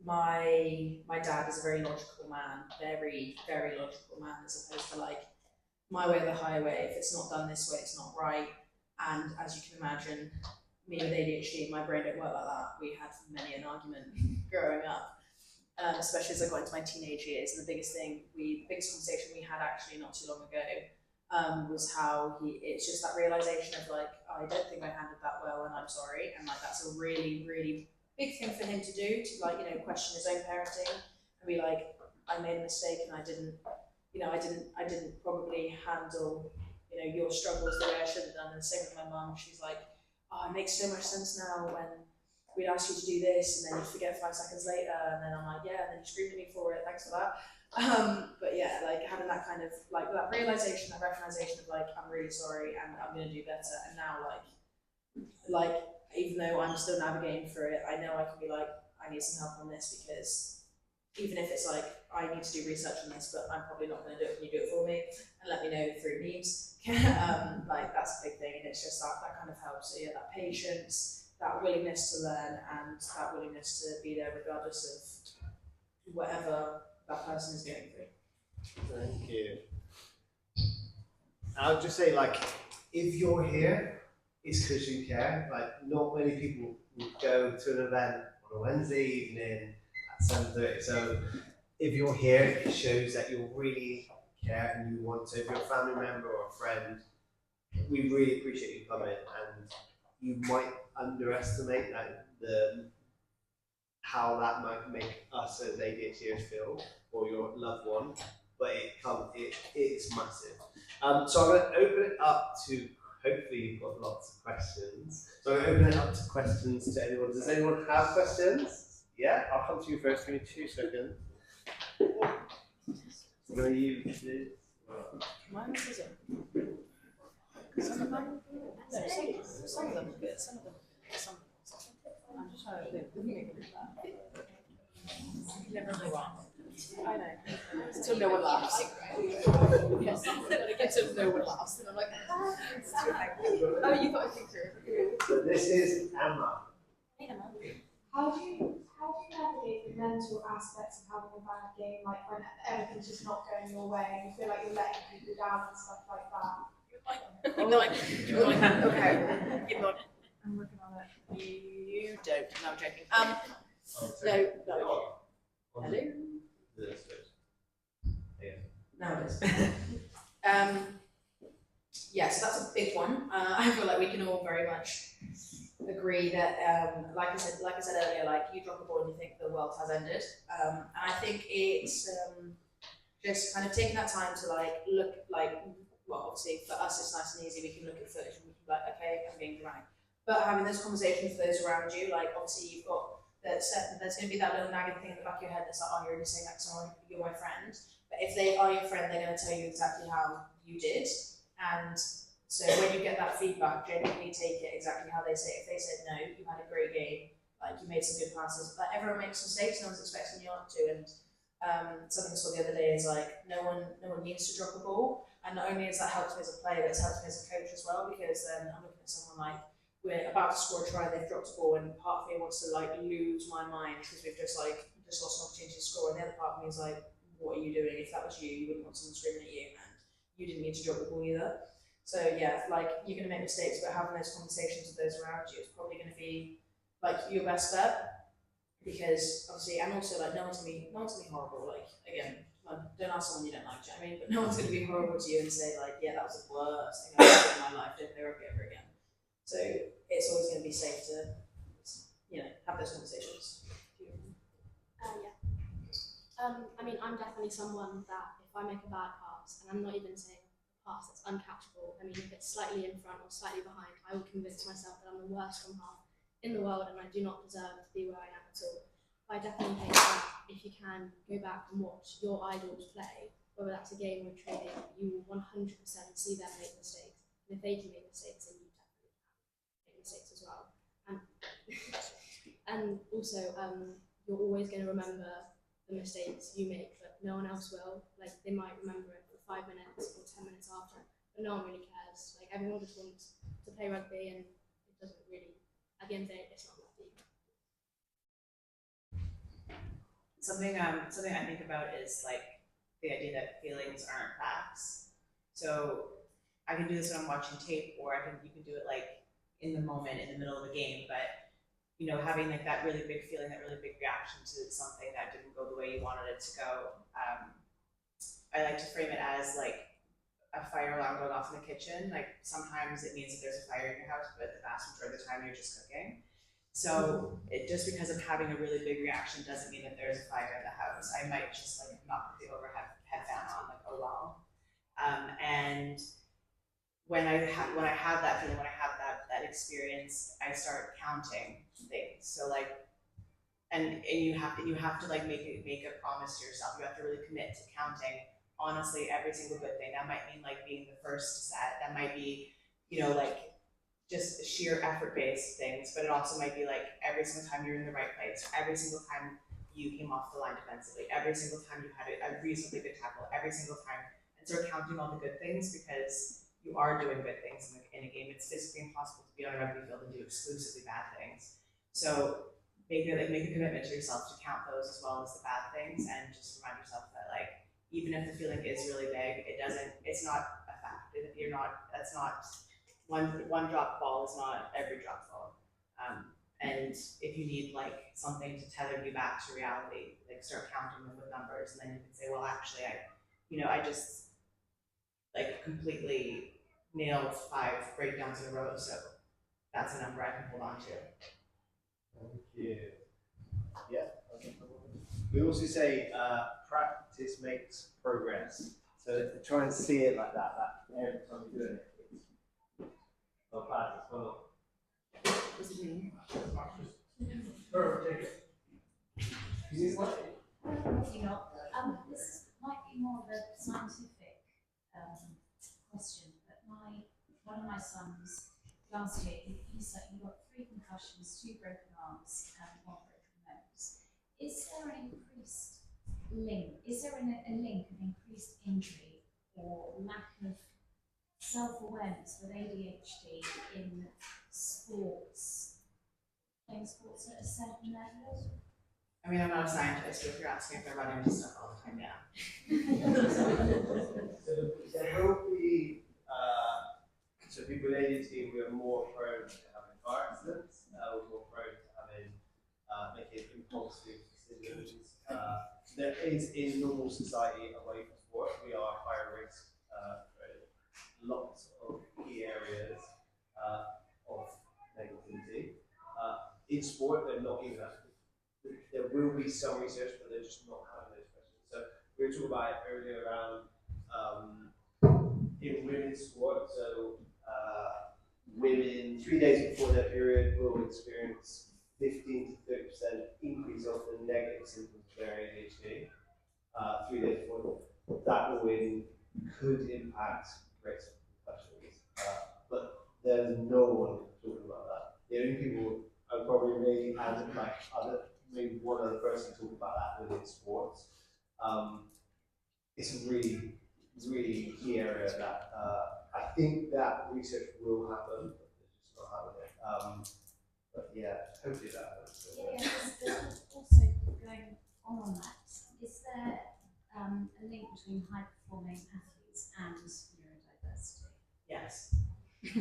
my dad is a very logical man, very, very logical man, as opposed to like my way or the highway. If it's not done this way, it's not right. And as you can imagine, me with ADHD, my brain don't work like that. We had many an argument growing up. Especially as I got into my teenage years, and the biggest conversation we had actually not too long ago was how it's just that realization of like, I don't think I handled that well and I'm sorry, and like that's a really, really big thing for him to do, to like, you know, question his own parenting and be like, I made a mistake and I didn't probably handle, you know, your struggles the way I should have done. And the same with my mum, she's like, oh, it makes so much sense now when we'd ask you to do this and then you'd forget 5 seconds later, and then I'm like, yeah, and then you screamed at me for it, thanks for that. But yeah, like having that kind of like that realization, that recognition of like, I'm really sorry and I'm gonna do better. And now like even though I'm still navigating through it, I know I can be like, I need some help on this, because even if it's like, I need to do research on this, but I'm probably not gonna do it, can you do it for me? And let me know through memes. Like that's a big thing, and it's just that kind of helps. So yeah, that patience, that willingness to learn, and that willingness to be there regardless of whatever that person is going through. Thank you. I'll just say, like, if you're here, it's because you care. Like, not many people would go to an event on a Wednesday evening at 7:30. So if you're here, it shows that you really care and you want to. If you're a family member or a friend, we really appreciate you coming, and you might underestimate how that might make us as ADHDers feel, or your loved one, but it's massive. So I'm going to open it up to, hopefully you've got lots of questions. So I'm going to open it up to questions to anyone. Does anyone have questions? Yeah, I'll come to you first. Give me 2 seconds. I'm going to use this. Mine is it? Some of them are good, some of them. I'm just trying to think of that. You never know wrong. I know. Until no one laughs. Yes. When I get to no one laughs, and I'm like, oh, you thought I'd think through. So this is Emma. Hey, Emma. How do you navigate the mental aspects of having a bad game, like when everything's just not going your way and you feel like you're letting people down and stuff like that? Okay. Keep going. I'm working on it. You don't. No, I'm joking. No. Hello? Now it is. Yeah, so that's a big one. I feel like we can all very much agree that, like I said earlier, like you drop a ball and you think the world has ended. And I think it's just kind of taking that time to like look, like, well, obviously for us it's nice and easy. We can look at footage and we can be like, okay, I'm being dramatic. But having those conversations with those around you, like obviously you've got there's going to be that little nagging thing in the back of your head that's like, oh, you're only saying that because you're my friend. But if they are your friend, they're going to tell you exactly how you did. And so when you get that feedback, genuinely take it exactly how they say it. If they said, no, you had a great game, like you made some good passes, but everyone makes mistakes, no one's expecting you not to. And something I saw the other day is like, no one needs to drop a ball. And not only has that helped me as a player, but it's helped me as a coach as well, because then I'm looking at someone like, we're about to score a try, they've dropped a ball, and part of me wants to like lose my mind because we've just lost an opportunity to score, and the other part of me is like, what are you doing? If that was you, you wouldn't want someone screaming at you, and you didn't need to drop the ball either. So yeah, like you're gonna make mistakes, but having those conversations with those around you is probably gonna be like your best bet, because obviously, and also like no one's gonna be horrible. Like again, don't ask someone you don't like, do you know what I mean? But no one's gonna be horrible to you and say like, yeah, that was the worst thing I've ever done in my life. Don't play rugby ever again. So it's always gonna be safe to, have those conversations. Yeah. I mean, I'm definitely someone that if I make a bad pass, and I'm not even saying a pass that's uncatchable, I mean, if it's slightly in front or slightly behind, I will convince myself that I'm the worst scrum half in the world and I do not deserve to be where I am at all. But I definitely think that if you can go back and watch your idols play, whether that's a game or training, you will 100% see them make mistakes. And if they can make mistakes, then you definitely can make mistakes as well. And also, you're always going to remember the mistakes you make, but no one else will. Like, they might remember it for 5 minutes or 10 minutes after, but no one really cares. Like, everyone just wants to play rugby, and it doesn't really, at the end of the day, it's not rugby. Something I think about is like the idea that feelings aren't facts. So I can do this when I'm watching tape, or you can do it like in the moment, in the middle of the game, but having like that really big feeling, that really big reaction to something that didn't go the way you wanted it to go. I like to frame it as like a fire alarm going off in the kitchen. Like sometimes it means that there's a fire in your house, but the vast majority of the time you're just cooking. So just because of having a really big reaction doesn't mean that there's a fire in the house. I might just like not put the overhead fan on, like, oh well. And when I have that feeling, when I have that experience, I start counting things. So like, and you have to like make a promise to yourself. You have to really commit to counting honestly every single good thing. That might mean like being the first set. That might be, like just sheer effort-based things, but it also might be like every single time you're in the right place, every single time you came off the line defensively, every single time you had a reasonably good tackle, every single time, and start counting all the good things, because you are doing good things in a game. It's physically impossible to be on a rugby field and do exclusively bad things. So make a commitment to yourself to count those as well as the bad things, and just remind yourself that like even if the feeling is really big, it's not a fact. That's not. One drop ball is not every drop ball. And if you need like something to tether you back to reality, like start counting them with numbers, and then you can say, well, actually, I just like completely nailed 5 breakdowns in a row, so that's a number I can hold on to. Thank you. Yeah. We also say practice makes progress. So try and see it like that every time you're doing it. Not bad, it's not. This might be more of a scientific question, but one of my sons last year, he got 3 concussions, 2 broken arms, and 1 broken nose. Is there an increased link? Is there a link of increased injury or lack of self-awareness with ADHD in sports, playing sports at a certain level? I mean, I'm not a scientist, but if you're asking if they're running into stuff all the time, yeah. So there will be, so people with ADHD, we are more prone to having car accidents, we're more prone to having, making impulsive decisions. There is in normal society away from sport, we are higher risk for lots of key areas of negativity. In sport, they're not even there will be some research, but they're just not having those questions. So we were talking about it earlier around in women's sport. So women 3 days before their period will experience 15 to 30% increase of the negative symptoms of their ADHD. 3 days before. that win could impact rates of concussions, but there's no one talking about that. The only people are probably maybe maybe one other person talking about that within sports. It's a really, really key area that I think that research will happen, but it's just not happening. But yeah, hopefully that happens. Yeah, there's also going on that. Is there a link between high performing athletes and neurodiversity? Yes. Yes.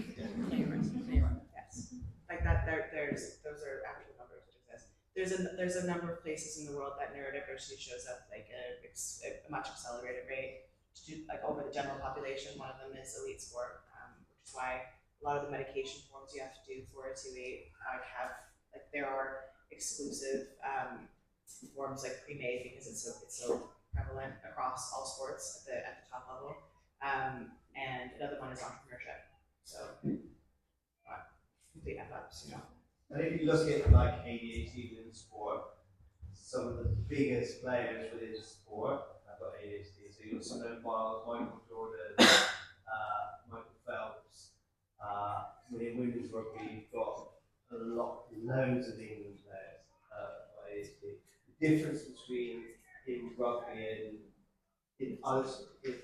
Like that, those are actual numbers that exist. There's a number of places in the world that neurodiversity shows up like a much accelerated rate like over the general population. One of them is elite sport, which is why a lot of the medication forms you have to do for a 2-8 there are exclusive forms like pre-made because it's so prevalent across all sports at the top level. And another one is entrepreneurship. So complete F-ups, you know. And if you look at like ADHD within sport, some of the biggest players within sport have got ADHD. So you've got Simone Biles, Michael Jordan, Michael Phelps. Within women's rugby, you've got loads of England players got ADHD. The difference between in rugby and in other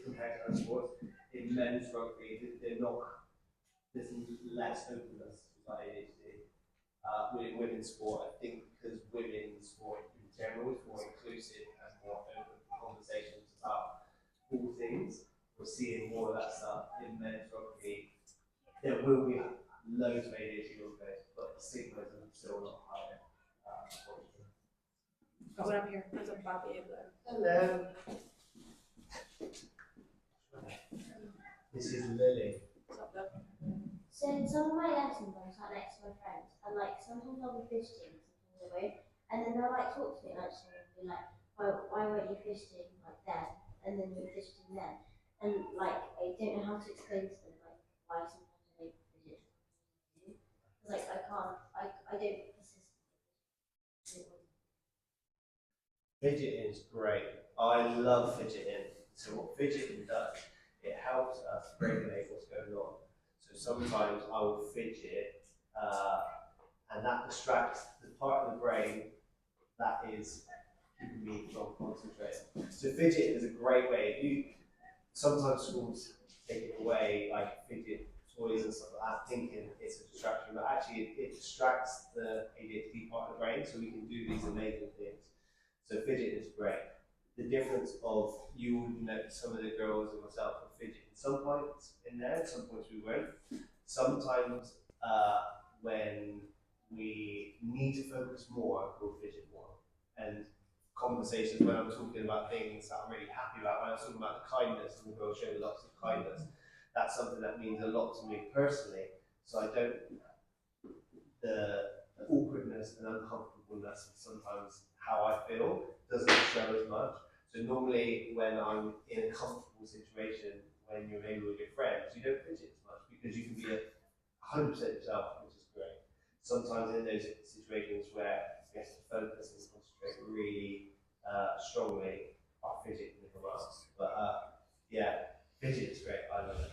compared to other sports, in men's rugby, there's less openness about ADHD. Within women's sport, I think because women's sport in general is more inclusive and more open conversations about all things, we're seeing more of that stuff in men's rugby. There will be loads of ADHD rugby, but the stigma is still not higher. Got one up here. There's a Bobby over there. Hello. This is Lily. What's up, though? So in some of my lessons I sat next to my friends and like sometimes I'll be fidgeting, sometimes I won't. And then they'll like talk to me like someone will be like, why weren't you fidgeting like then? And then you're fidgeting then. And like I don't know how to explain to them like why sometimes I don't fidget. Because like I don't persistently. Fidgeting is great. I love fidgeting. So what fidgeting does, it helps us regulate what's going on. So sometimes I will fidget, and that distracts the part of the brain that is keeping me from concentrating. So fidgeting is a great way. Sometimes schools take it away, like fidget toys and stuff like that, thinking it's a distraction, but actually it distracts the ADHD part of the brain, so we can do these amazing things. So fidget is great. The difference of you would know some of the girls and myself will fidget at some points in there, at some points we won't. Sometimes when we need to focus more, we'll fidget more. And conversations when I'm talking about things that I'm really happy about, when I'm talking about the kindness and the girl showing lots of kindness, that's something that means a lot to me personally. So I don't, the awkwardness and uncomfortableness of sometimes how I feel doesn't show as much. So normally when I'm in a comfortable situation, when you're maybe with your friends, you don't fidget as much because you can be 100% yourself, which is great. Sometimes in those situations where you have to focus and concentrate really strongly, our fidget can come out. But yeah, fidget is great. I love it.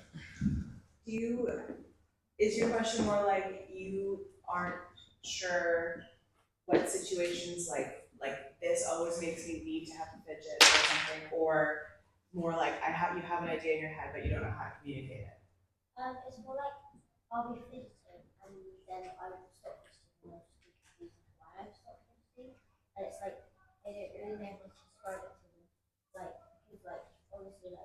Is your question more like you aren't sure what situations like this always makes me need to have to fidget or something, or more like you have an idea in your head but you don't know how to communicate it? It's more like I'll be fidgeting and then I will stop fidgeting and I'll just be confused why I stopped fidgeting. And it's like I don't really know how to describe it to them. Because obviously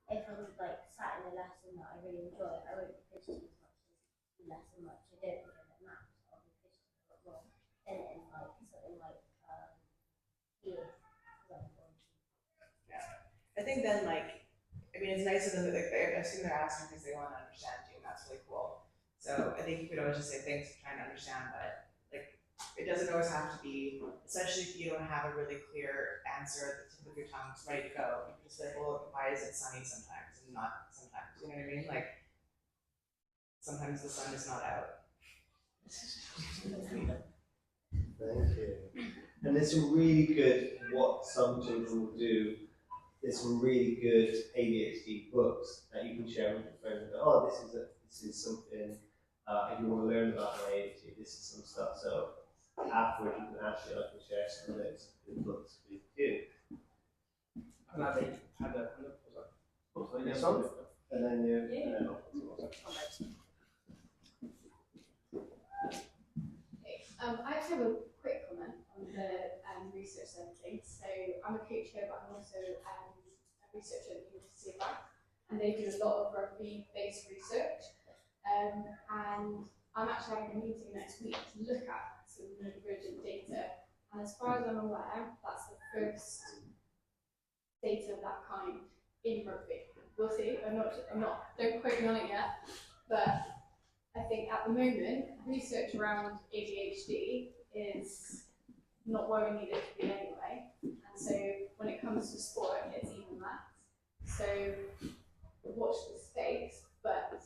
if I'm sat in a lesson that I really enjoy, I won't be fidgeting as much as the lesson much I don't enjoy that much. I'll be fidgeting a lot more. Then in something like here. I think then it's nice of them that I assume they're asking because they want to understand you, and that's really cool. So I think you could always just say thanks for trying to understand, but it doesn't always have to be, especially if you don't have a really clear answer at the tip of your tongue ready to go. You can just say, well, why is it sunny sometimes and not sometimes? You know what I mean? Sometimes the sun is not out. Thank you. And it's really good what some children will do there's some really good ADHD books that you can share with your friends. And go, oh, this is something. If you want to learn about my ADHD, this is some stuff. So afterwards, you can actually I can share some of those good books with you. And I think had a This one, and then you. I actually have a quick comment on the research side of things. So I'm a coach here, but I'm also a researcher at the University of Bath, and they do a lot of rugby-based research. And I'm actually having a meeting next week to look at some neurodivergent data. And as far as I'm aware, that's the first data of that kind in rugby. We'll see. Don't quote me on it yet, but I think at the moment, research around ADHD is not where we need it to be anyway. And so when it comes to sport, it's even that. So watch the space, but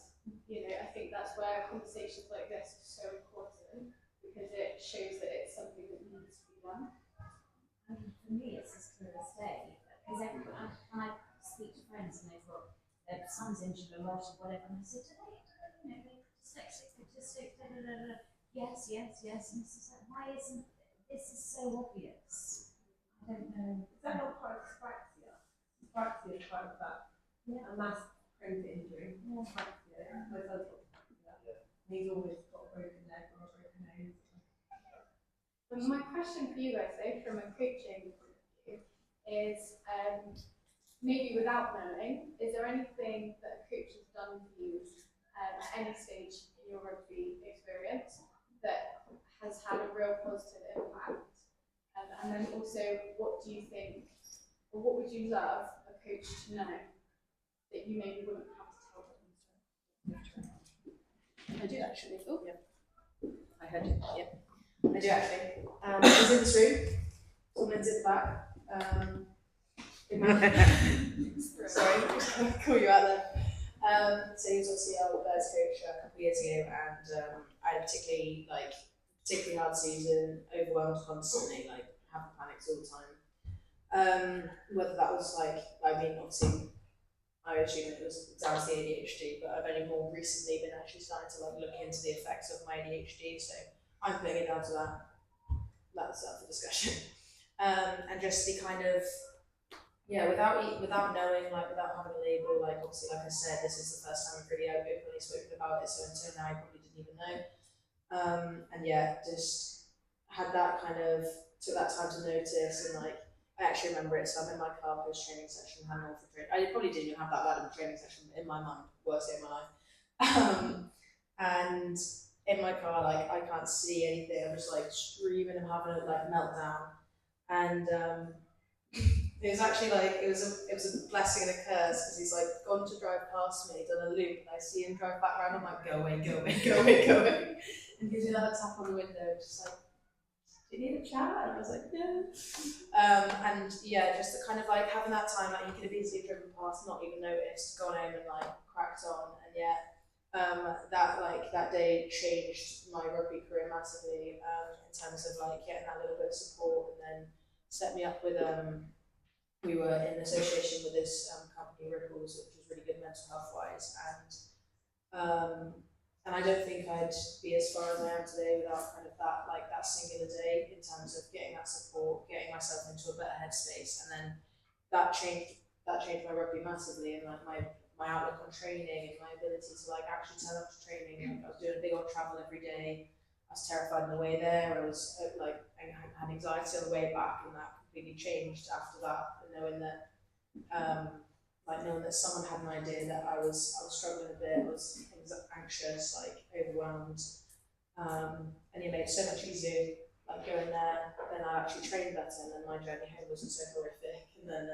I think that's where conversations like this are so important, because it shows that it's something that needs to be done. And for me, it's as clear as day. Because when I speak to friends and they've got their son's injured a lot or whatever, and I say, do they dyslexic, autistic, da da da da. Yes. And it's just like, why isn't this is so obvious? I don't know. Is that not part of dyspraxia? Dyspraxia is part of that. Yeah. And that's prone to injury. Yeah. Dyspraxia. My son's got dyspraxia. And he's always got a broken leg or a broken nose. But my question for you guys, though, from a coaching point of view, is maybe without knowing, is there anything that a coach has done for you at any stage in your rugby experience that has had a real positive impact? And then also, what do you think, or what would you love a coach to know that you maybe wouldn't have to tell them? I do actually. Oh, yeah. I heard you. Yeah. I do actually. He's in this room. Someone's in the back. Sorry, I'll call you out there. So he was obviously our birds coach a couple of years ago, and I had a particularly hard season, overwhelmed constantly, having panics all the time. Whether that was obviously I assume it was down to the ADHD, but I've only more recently been actually starting to look into the effects of my ADHD, so I'm putting it down to that. That's up for discussion. And just the kind of, without knowing, without having a label, obviously, like I said, this is the first time I've really openly spoken about it, so until now I probably didn't even know. Just had that took that time to notice, and I actually remember it, so I'm in my car post-training session, having all for training. I probably didn't even have that bad of a training session, but in my mind, worst day of my life. And in my car, I can't see anything, I'm just screaming and having a meltdown. And it was actually it was a blessing and a curse, because he's gone to drive past me, done a loop, and I see him drive back around. I'm like, go away, and gives me another tap on the window, just do you need a chat? And I was like, no. And yeah, just the having that time, he could have easily driven past, not even noticed, gone home and cracked on, and that day changed my rugby career massively, in terms of getting that little bit of support, and then set me up with we were in association with this company, Ripples, which was really good mental health wise, and I don't think I'd be as far as I am today without that singular day, in terms of getting that support, getting myself into a better headspace, and then that changed my rugby massively, and my outlook on training, and my ability to actually turn up to training. I was doing a big old travel every day. I was terrified on the way there. I was I had anxiety on the way back, and that completely changed after that. Knowing that someone had an idea that I was struggling a bit, I was anxious, overwhelmed, and it made it so much easier going there. Then I actually trained better, and then my journey home wasn't so horrific, and then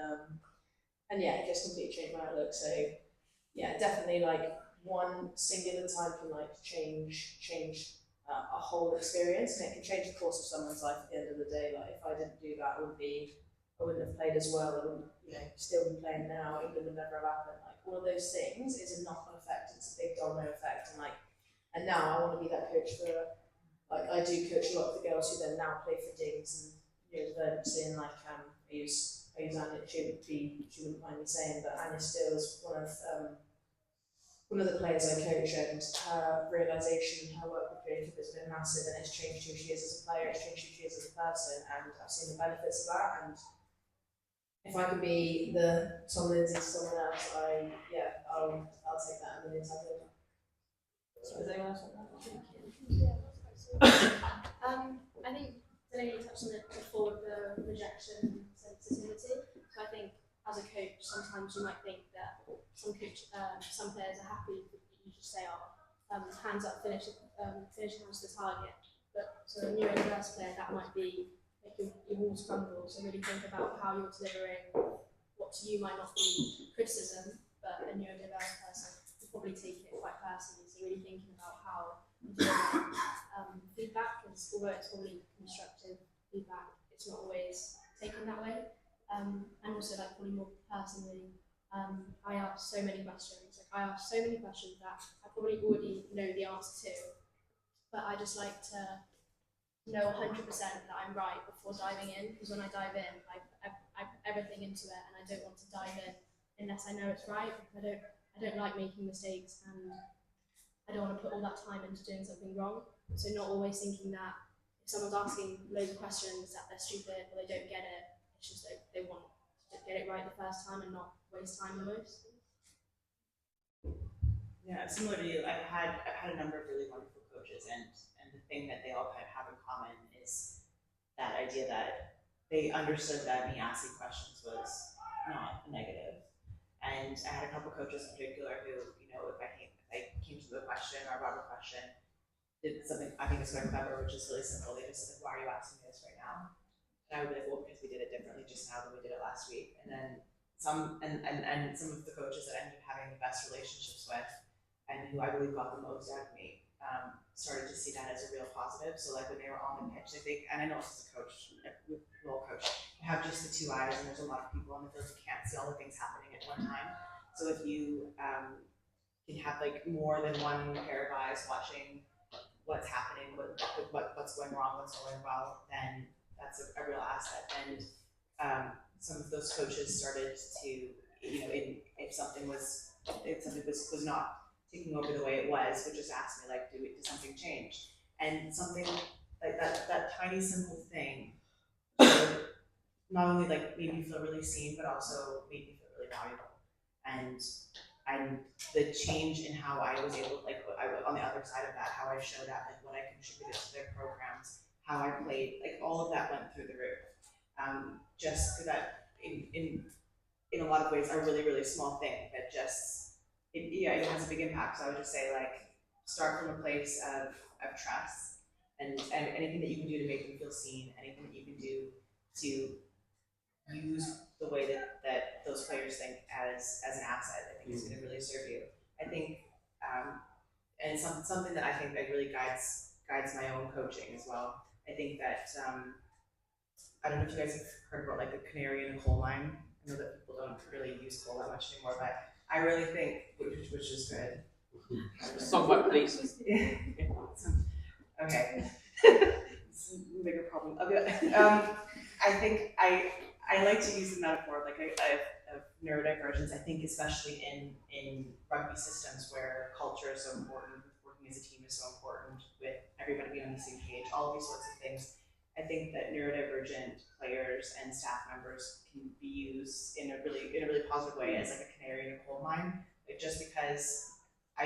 it just completely changed my outlook. So yeah, definitely one singular time can change a whole experience, and it can change the course of someone's life at the end of the day. If I didn't do that, I wouldn't have played as well. I wouldn't, still be playing now. It would have never happened. All of those things is a knock-on effect. It's a big domino effect, and now I want to be that coach for. I do coach a lot of the girls who then now play for Dings and Neurodivergence, and I use use Anya, she wouldn't mind me saying, but Anya still is one of the players I coach, and her realisation, her work with creative has been massive, and it's changed who she is as a player, it's changed who she is as a person, and I've seen the benefits of that. And if I can be the Tom Lindsay to someone else, I'll take that a million times over. So does anyone else want that? Yeah, that's quite sweet. I think Delany touched on it before with the rejection sensitivity. So I think as a coach, sometimes you might think that some players are happy that you just say, hands up, finish hands to the target. But so a neurodiverse player, that might be making your walls crumble. So really think about how you're delivering what to you might not be criticism, but a neurodiverse person will probably take it quite personally. So really thinking about how you deliver feedback, because although it's probably constructive feedback, it's not always taken that way. And also, like, probably more personally, I ask so many questions. Like, I ask so many questions that I probably already know the answer to, but I just like to know 100% that I'm right before diving in, because when I dive in, I put everything into it, and I don't want to dive in unless I know it's right, because I don't like making mistakes, and I don't want to put all that time into doing something wrong. So not always thinking that if someone's asking loads of questions that they're stupid or they don't get it. It's just like they want to get it right the first time and not waste time almost. Yeah, similar to you, I've had a number of really wonderful coaches, and the thing that they all kind of have in common is that idea that they understood that me asking questions was not negative. And I had a couple coaches in particular who, you know, if I came to the question or about a question, did something I think is quite clever, which is really simple. They just said, "Why are you asking me this right now?" And I would be like, well, because we did it differently just now than we did it last week. And then some of the coaches that I ended up having the best relationships with, and who I believe got the most out of me, started to see that as a real positive. So like when they were on the pitch, and I know as a coach, we all coach, you have just the two eyes, and there's a lot of people on the field who can't see all the things happening at one time. So if you can have like more than one pair of eyes watching what's happening, what's going wrong, what's going well, then that's a real asset. And some of those coaches started to, you know, if something was not taking over the way it was, would just ask me, like, did something change? And something like that tiny simple thing not only like made me feel really seen, but also made me feel really valuable. And the change in how I was able, like, on the other side of that, how I showed up, like what I contributed to their programs, how I played, like all of that went through the roof. Just so that in a lot of ways a really, really small thing that just, it has a big impact. So I would just say, like, start from a place of trust, and anything that you can do to make them feel seen, anything that you can do to use the way that those players think as an asset, I think is going to really serve you. I think, and something that I think that really guides my own coaching as well. I think that, I don't know if you guys have heard about like the canary in the coal mine. I know that people don't really use coal that much anymore, but I really think, which is good. Somewhat, please. Okay. It's a bigger problem. Okay. I think I like to use the metaphor of neurodivergence. I think especially in rugby systems where culture is so important, working as a team is so important, with everybody being on the same page, all of these sorts of things. I think that neurodivergent players and staff members can be used in a really positive way as like a canary in a coal mine. Like, just because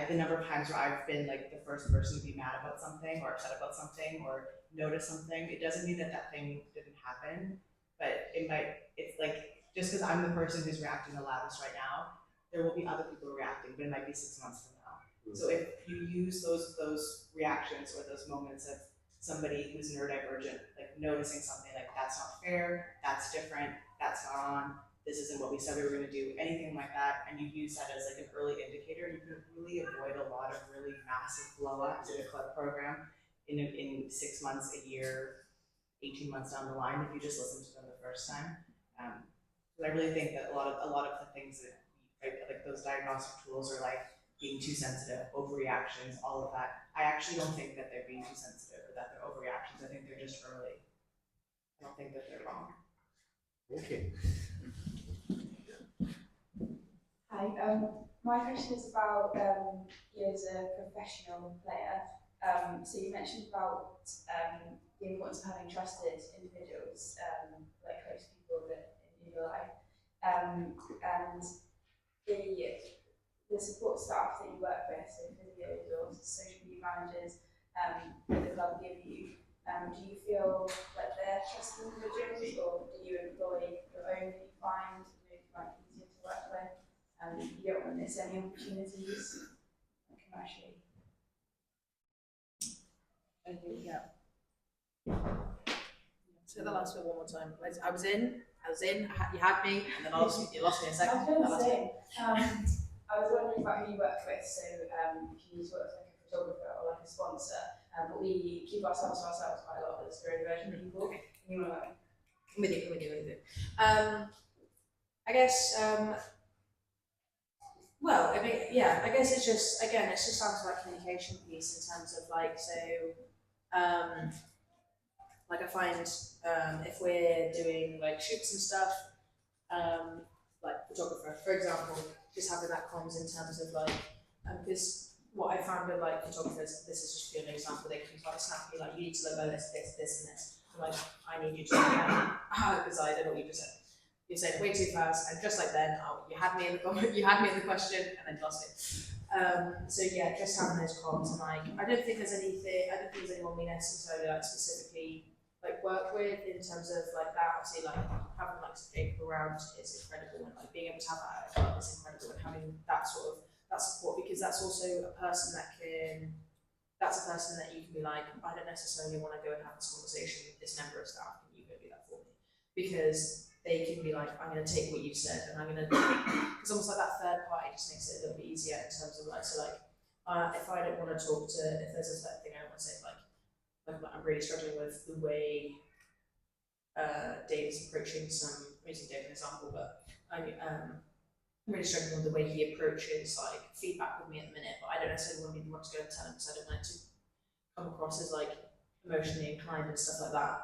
the number of times where I've been like the first person to be mad about something or upset about something or notice something, it doesn't mean that thing didn't happen, but it's like, just because I'm the person who's reacting the loudest right now, there will be other people reacting, but it might be 6 months from now. So if you use those reactions or those moments of somebody who's neurodivergent, like noticing something like, that's not fair, that's different, that's not on, this isn't what we said we were going to do, anything like that, and you use that as like an early indicator, you can really avoid a lot of really massive blow-ups in a club program in 6 months, a year, 18 months down the line, if you just listen to them the first time. But I really think that a lot of the things that like those diagnostic tools are like being too sensitive, overreactions, all of that. I actually don't think that they're being too sensitive or that they're overreactions. I think they're just early. I don't think that they're wrong. Okay. Hi, my question is about you as a professional player. So you mentioned about the importance of having trusted individuals, like close people that in your life, and the support staff that you work with, so physios or social media managers, that the club give you. Do you feel like they're trusted individuals, or do you employ your own that you find easier to work with? You don't want to miss any opportunities commercially. Yeah. Say the last bit one more time. I was in, you had me, and then you lost me a second. I was going to say, I was wondering about who you work with, so if you need to work with like a photographer or like a sponsor, but we keep ourselves to ourselves quite a lot as neurodivergent people. Okay. And you want to I'm with you. I guess, well, I mean, yeah, I guess it's just, again, it's just down to that communication piece in terms of like, so, like I find if we're doing like shoots and stuff, like photographer, for example, just having that comms in terms of like, because what I found with like photographers, this is just purely an example, they can be quite snappy, like you need to look at this, and this. I'm like, I need you to look at because I don't know what you just said. You said way too fast, and just like then, you had me in the comment, you had me in the question, and then lost it. So yeah, just having those comms, and like, I don't think there's anyone we necessarily like specifically like work with in terms of like that. Obviously, like having like some people around is incredible, and like being able to have that is incredible, and having that sort of that support, because that's also a person that you can be like, I don't necessarily want to go and have this conversation with this member of staff, can you go do that for me? Because they can be like, I'm going to take what you've said and I'm going to do it. It's almost like that third party just makes it a little bit easier in terms of like, so like, if I don't want to talk to, if there's a certain thing I don't want to say, like I'm really struggling with the way Dave is approaching some, I'm using Dave as an example, but I'm really struggling with the way he approaches like feedback with me at the minute, but I don't necessarily want to be the one to go and tell him because I don't want it to come across as like emotionally inclined and stuff like that.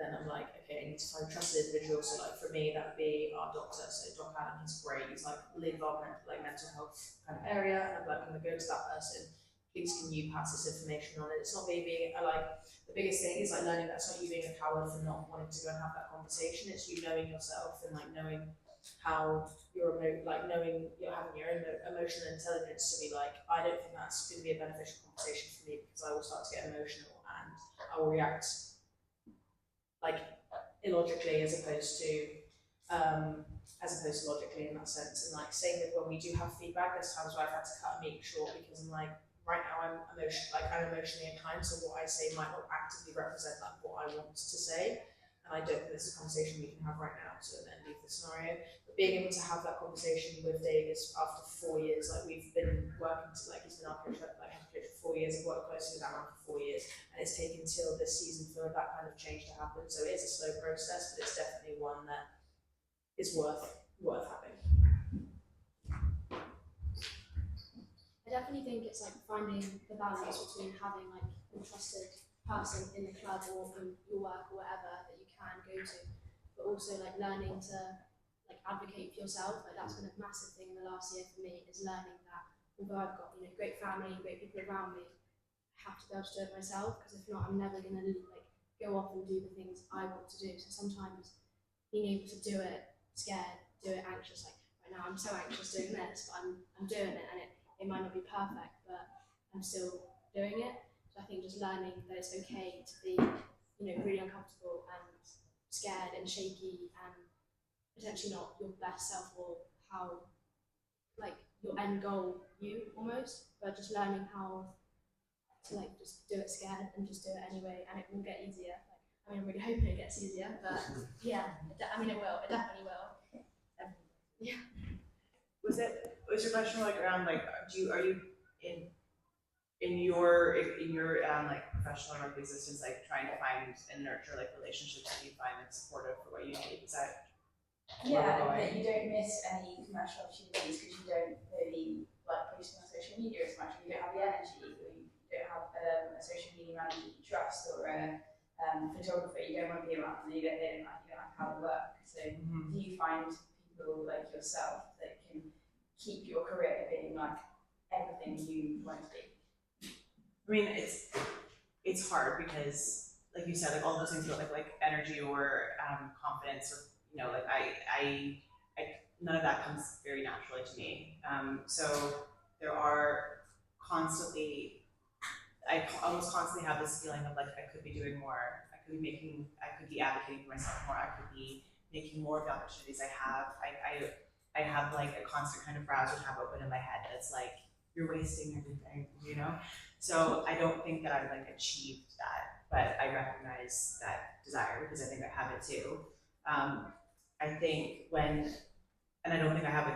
Then I'm like, okay, I need to find a trusted individual. So like for me, that would be our doctor. So Doc Adam, he's great. He's like live our like mental health kind of area, and I'm like, I'm gonna go to that person. Please, can you pass this information on? And it's not me being like the biggest thing is like learning that's not you being a coward for not wanting to go and have that conversation. It's you knowing yourself and like knowing how you're knowing you're having your own emotional intelligence to be like, I don't think that's going to be a beneficial conversation for me because I will start to get emotional and I will react like illogically as opposed to logically in that sense. And like same with when we do have feedback, there's times where I've had to cut a meeting short because I'm like, right now I'm emotionally inclined, so what I say might not actively represent like what I want to say. And I don't think this is a conversation we can have right now to then leave the scenario. But being able to have that conversation with Dave is after 4 years, like we've been working to like he's been our coach like head coach for 4 years, I've worked closely with that man for 4 years, and it's taken till this season for that kind of change to happen. So it is a slow process, but it's definitely one that is worth having. I definitely think it's like finding the balance between having like a trusted person in the club or from your work or whatever that you can go to, but also like learning to like advocate for yourself. Like that's been a massive thing in the last year for me, is learning that although I've got great family, great people around me, I have to be able to do it myself, because if not, I'm never gonna like go off and do the things I want to do. So sometimes being able to do it scared, do it anxious, like right now I'm so anxious doing this, but I'm doing it, and it might not be perfect, but I'm still doing it. So I think just learning that it's okay to be, really uncomfortable and scared and shaky and potentially not your best self or how, like, your end goal almost, but just learning how to like just do it scared and just do it anyway, and it will get easier. Like, I'm really hoping it gets easier, but yeah, it will. It definitely will. Yeah. Was your question like around like are you in your like professional rugby existence like trying to find and nurture like relationships that you find like supportive for what you need? Is that that you don't miss any commercial opportunities because you don't really like posting on social media as much, or you don't have the energy, or you don't have a social media manager you trust, or a photographer you don't want to be around, and you don't like how it works. So do you find people like yourself that can keep your career being like everything you want to be? I mean, it's hard because, like you said, like all those things about like energy or confidence, or like I none of that comes very naturally to me. So there are constantly, I almost constantly have this feeling of like I could be doing more. I could be advocating for myself more. I could be making more of the opportunities I have. I have like a constant kind of browser tab open in my head that's like, you're wasting everything, So I don't think that I've like achieved that, but I recognize that desire because I think I have it too. I think and I don't think I have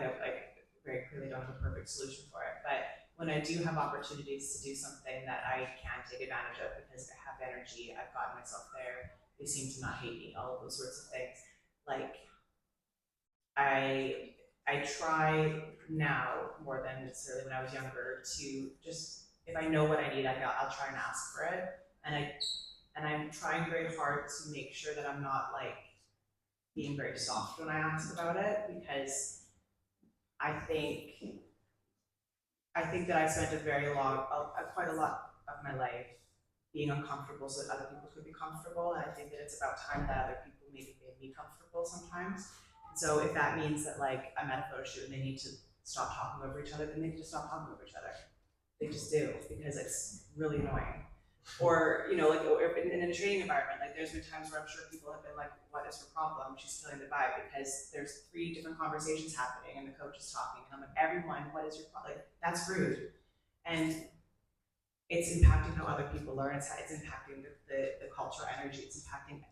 very clearly don't have a perfect solution for it, but when I do have opportunities to do something that I can take advantage of because I have energy, I've gotten myself there, they seem to not hate me, all of those sorts of things. Like, I try now more than necessarily when I was younger to just, if I know what I need, I'll try and ask for it. And I'm trying very hard to make sure that I'm not like being very soft when I ask about it, because I think that I spent quite a lot of my life being uncomfortable so that other people could be comfortable, and I think that it's about time that other people maybe made me comfortable sometimes. So if that means that like I'm at a photo shoot and they need to stop talking over each other, then they need to stop talking over each other. They just do, because it's really annoying. Or, like in a training environment, like there's been times where I'm sure people have been like, what is her problem? She's killing the vibe, because there's 3 different conversations happening and the coach is talking. And I'm like, everyone, what is your problem? Like, that's rude. And it's impacting how other people learn. It's impacting the cultural energy. It's impacting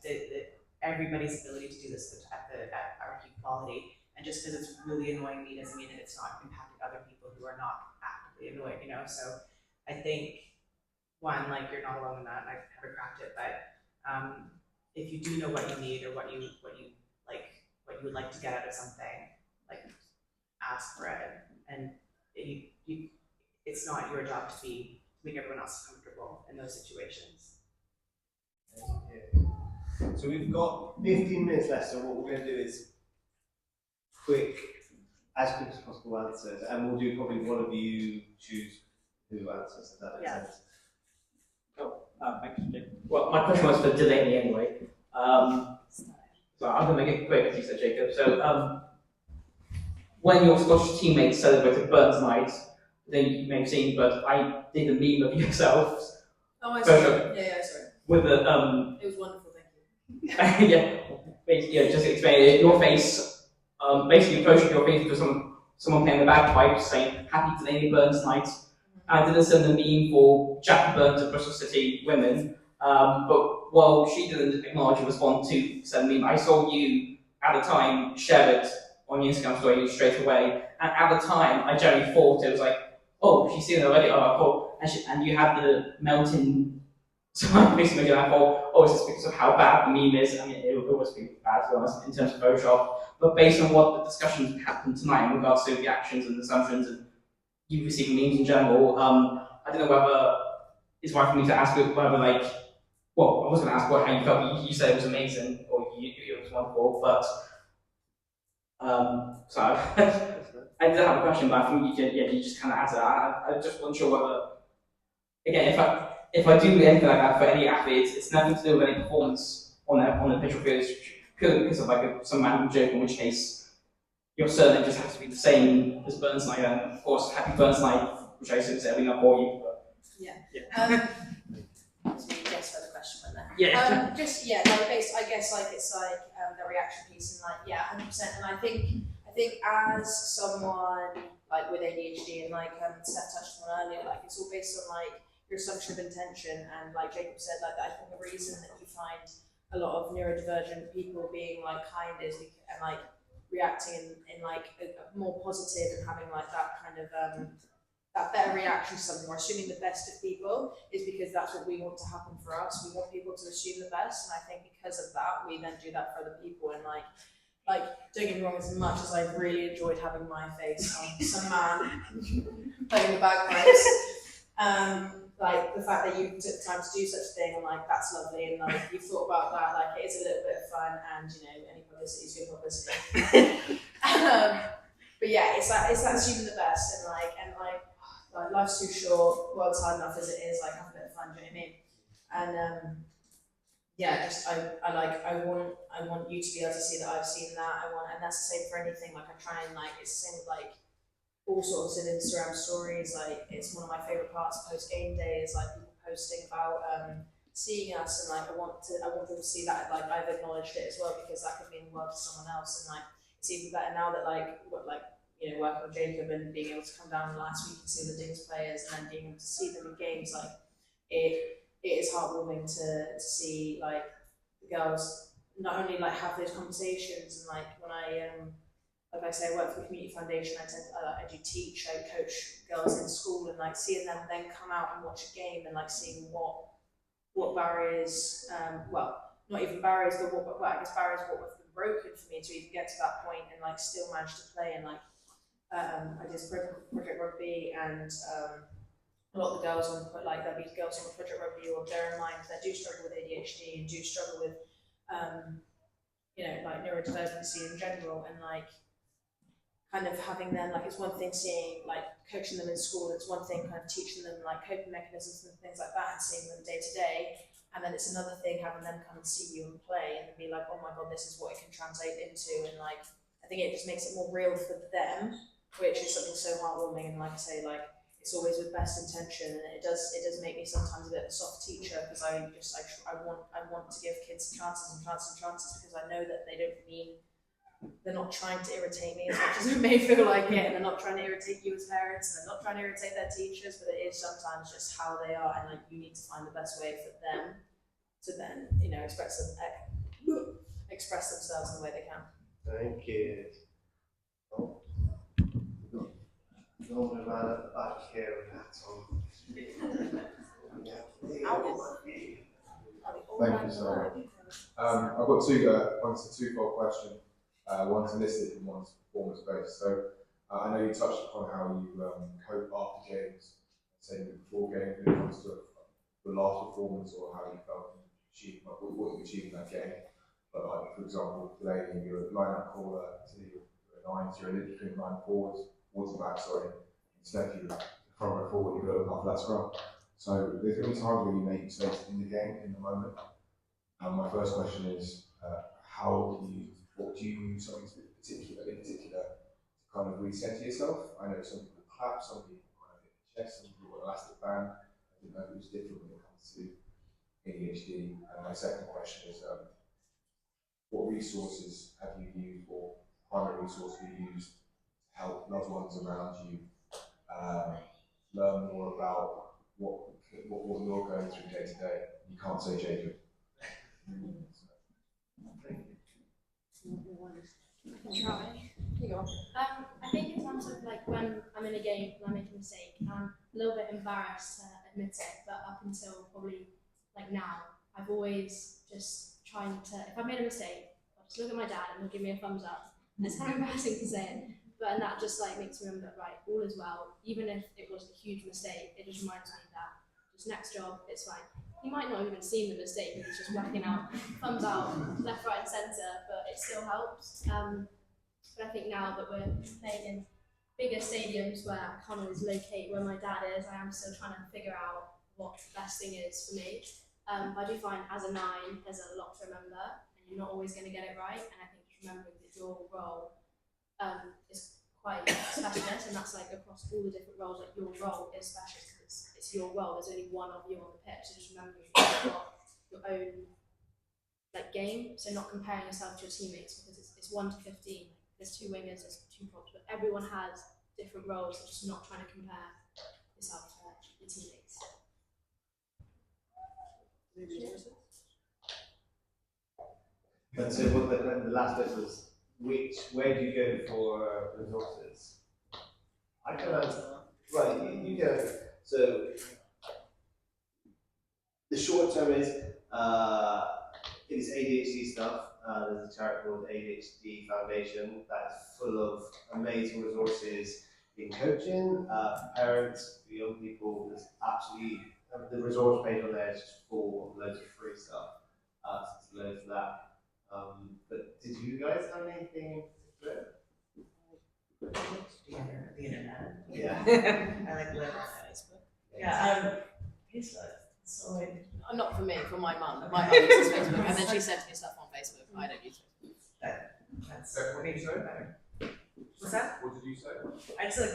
everybody's ability to do this at our quality. And just because it's really annoying me doesn't mean that it's not impacting other people who are not actively annoyed, So I think, one, like you're not alone in that, and I haven't cracked it, but if you do know what you need or what you would like to get out of something, like ask for it. And it's not your job to make everyone else comfortable in those situations. So we've got 15 minutes left, so what we're going to do is as quick as possible answers, and we'll do probably one of you choose who answers, if that makes sense. Thank you. Well, my question was for Delany anyway. So I'm going to make it quick, as you said, Jacob. So when your Scottish teammates celebrated Burns Night, then you may have seen, but I did a meme of yourselves. Oh, I saw it. Yeah, sorry. With the it was wonderful, thank you. yeah, basically, just explain it. Your face, basically approaching your face to someone playing the bagpipes, saying "Happy Delany Burns Night." I didn't send the meme for Jackie Burns of Bristol City women, but while she didn't acknowledge or respond to send the meme, I saw you at the time share it on your Instagram story straight away. And at the time, I generally thought it was like, oh, she's seen it already. And you had the melting. So I basically I thought, oh, is this because of how bad the meme is? I mean, it was pretty bad, to be honest, in terms of Photoshop. But based on what the discussions happened tonight in regards to the actions and assumptions and you receiving memes in general, I don't know whether it's right for me to ask whether I was going to ask how you felt. You said it was amazing, or it was wonderful, but so I did have a question, but I think you just kind of answered that. I just wasn't sure whether, again, if I do anything like that for any athletes, it's nothing to do with any performance on the pitch or field. It's purely because of like some random joke, in which case your surname just has to be the same as Burns Night, and of course, Happy Burns Night, which I assume is everything up for you. But Yes, for the question, wasn't there? Yeah. I guess like it's like the reaction piece and like 100%. And I think as someone like with ADHD and like Steph touched on earlier, like it's all based on like your assumption of intention, and like Jacob said, like I think the reason that you find a lot of neurodivergent people being like kind is and like reacting in like a more positive and having like that kind of that better reaction to something, or assuming the best of people, is because that's what we want to happen for us. We want people to assume the best, and I think because of that, we then do that for other people. And like don't get me wrong, as much as I've really enjoyed having my face on some man playing the bagpipes, like the fact that you took the time to do such a thing, and like that's lovely, and like you've thought about that, like it is a little bit of fun, and any publicity is good publicity. But yeah, it's that assuming the best and life's too short, world's hard enough as it is, like have a bit of fun, do you know what I mean? And yeah, just I want you to be able to see that I've seen that. And that's the same for anything. Like I try and it's the same with all sorts of Instagram stories. Like it's one of my favorite parts of post game day is like people posting about seeing us, and I want people to see that I've acknowledged it as well, because that could mean the world to someone else. And it's even better now that working with Jacob and being able to come down last week and see the Dings players, and then being able to see them in games, it is heartwarming to see the girls not only have those conversations, and when I say I work for the community foundation, I do teach, I coach girls in school, and seeing them then come out and watch a game, and seeing what barriers, not even barriers, but I guess barriers what have been broken for me to even get to that point, and still manage to play. And I did Project Rugby, and a lot of the girls on there'll be girls on Project Rugby or bear in mind that do struggle with ADHD and do struggle with neurodivergence in general, and kind of having them it's one thing seeing coaching them in school, it's one thing kind of teaching them coping mechanisms and things like that and seeing them day to day, and then it's another thing having them come and see you and play and be oh my god, this is what it can translate into. And I think it just makes it more real for them, which is something so heartwarming. And I say it's always with best intention, and it does make me sometimes a bit of a soft teacher, because I want to give kids chances and chances and chances, because I know that they're not trying to irritate me as much as it may feel like it, and they're not trying to irritate you as parents, and they're not trying to irritate their teachers, but it is sometimes just how they are, and you need to find the best way for them to then express themselves in the way they can. Thank you. Norman man at the back here with hats on. Thank you, sorry. I've got one's a twofold question. One's holistic and one's performance-based. So I know you touched upon how you cope after games, say before games, when it comes to the last performance or how you felt what you achieved in that game. But for example, Delany, you're a line-up caller, so you're a nine, so you're a link between line forwards, back, sorry. Stef, you're front row forward, you've got to look after that scrum. So there's going to be times where you make mistakes in the game, in the moment. And my first question is, what do you use something in particular to kind of reset yourself? I know some people clap, some people kind of hit the chest, some people want elastic band. I didn't know if it was different when it comes to ADHD. And my second question is, what resources have you used, or primary resource have you used to help loved ones around you learn more about what you're going through day to day? You can't say Jacob. Try. You go. I think in terms of when I'm in a game and I make a mistake, I'm a little bit embarrassed to admit it, but up until probably now, I've always just trying to, if I've made a mistake, I'll just look at my dad and he'll give me a thumbs up. And it's kind of embarrassing to say it, and that just makes me remember, right, all is well. Even if it was a huge mistake, it just reminds me that just next job, it's fine. He might not have even seen the mistake, he's just working out, thumbs out, left, right, and centre, but it still helps. But I think now that we're playing in bigger stadiums where I can't always locate where my dad is, I am still trying to figure out what the best thing is for me. I do find as a nine, there's a lot to remember, and you're not always going to get it right. And I think just remembering that your role is quite specialist, and that's across all the different roles. Your role is specialist because it's your role. There's only one of you on the pitch, so just remembering you've got your own game. So not comparing yourself to your teammates, because it's 1 to 15. There's 2 wingers, there's 2 props, but everyone has different roles. So just not trying to compare yourself to your teammates. And so the last bit was, where do you go for resources? I can answer. Right, you go. So the short term is it is ADHD stuff. There's a charity called ADHD Foundation that is full of amazing resources in coaching for parents, for young people. There's absolutely the resource page on there is just full of loads of free stuff. So there's loads of that. But did you guys have anything in particular? Yeah. I like live on Facebook. Yeah, Facebook. So Not for me, for my mum. My mum uses Facebook, and then she sends me stuff on Facebook. I don't use Facebook. That's what makes it better. What's that? What did you say? I just like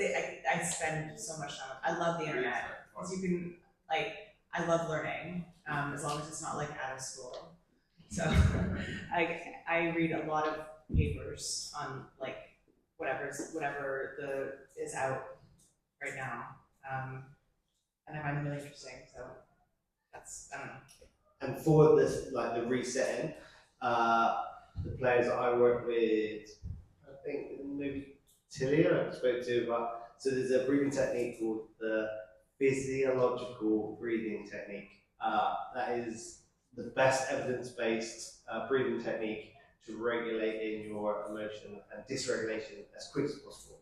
I spend so much time. I love the internet because you can like I love learning as long as it's not like out of school. So I read a lot of papers on like whatever is out right now, and I find them really interesting. So that's I don't know. And for this, like the resetting, the players that I work with, I think maybe Tilly I spoke to about. So there's a breathing technique called the physiological breathing technique. That is the best evidence-based breathing technique to regulate in your emotion and dysregulation as quick as possible.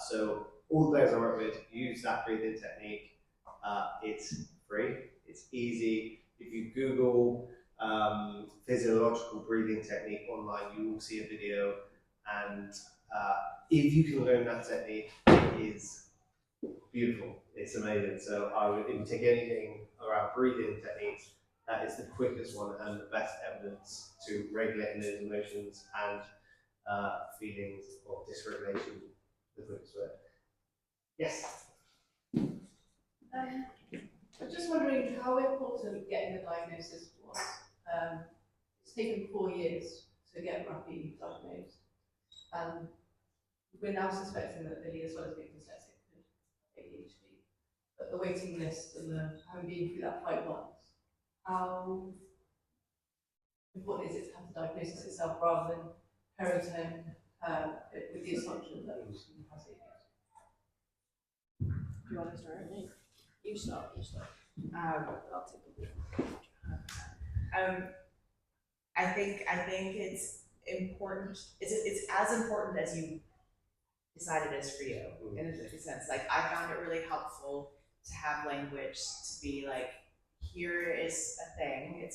So all the players I work with use that breathing technique. It's free, it's easy. If you Google physiological breathing technique online, you will see a video, and if you can learn that technique, it is beautiful. It's amazing. So I would, if you take anything around breathing techniques, that is the quickest one and the best evidence to regulating those emotions and feelings of dysregulation. The quickest way. Yes. I'm just wondering how important getting the diagnosis was. It's taken 4 years to get rugby diagnosed. We're now suspecting that Billy, as well as being dyslexic, could have ADHD. But the waiting list and the having been through that fight once, how important is it to have the diagnosis itself rather than parenting with the assumption that he has ADHD? Do you want to start? You start. I'll take I think it's important. It's as important as you decide it is for you in a sense. Like I found it really helpful to have language to be like, here is a thing.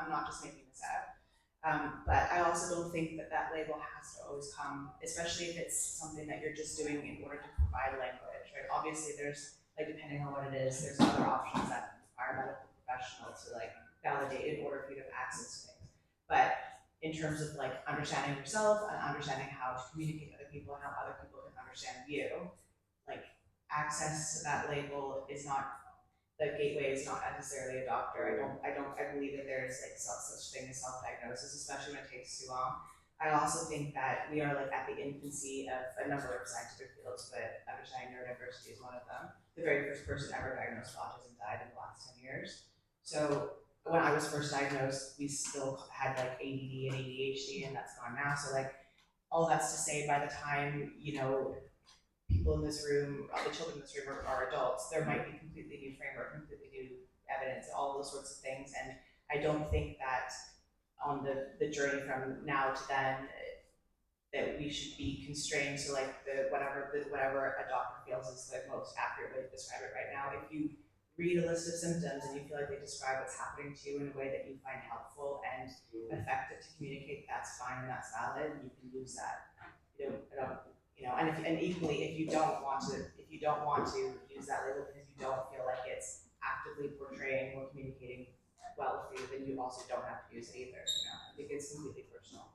I'm not just making this up. But I also don't think that label has to always come, especially if it's something that you're just doing in order to provide language, right? Obviously there's like, depending on what it is, there's other options that require medical professionals to like validate in order for you to have access to things. But in terms of like understanding yourself and understanding how to communicate with other people and how other people can understand you, like access to that label is not, the gateway is not necessarily a doctor. I believe that there is like such thing as self-diagnosis, especially when it takes too long. I also think that we are like at the infancy of a number of scientific fields, but understanding neurodiversity is one of them. The very first person ever diagnosed with autism died in the last 10 years. So when I was first diagnosed, we still had like ADD and ADHD, and that's gone now. So like all that's to say, by the time, you know, people in this room, the children in this room are adults, there might be completely new framework, completely new evidence, all those sorts of things. And I don't think that on the journey from now to then, that we should be constrained to like whatever a doctor feels is the most accurate way to describe it right now. If you read a list of symptoms and you feel like they describe what's happening to you in a way that you find helpful and effective to communicate, that's fine and that's valid, and you can use that. And equally, if you don't want to use that label because you don't feel like it's actively portraying or communicating well for you, then you also don't have to use it either. I think it's completely personal.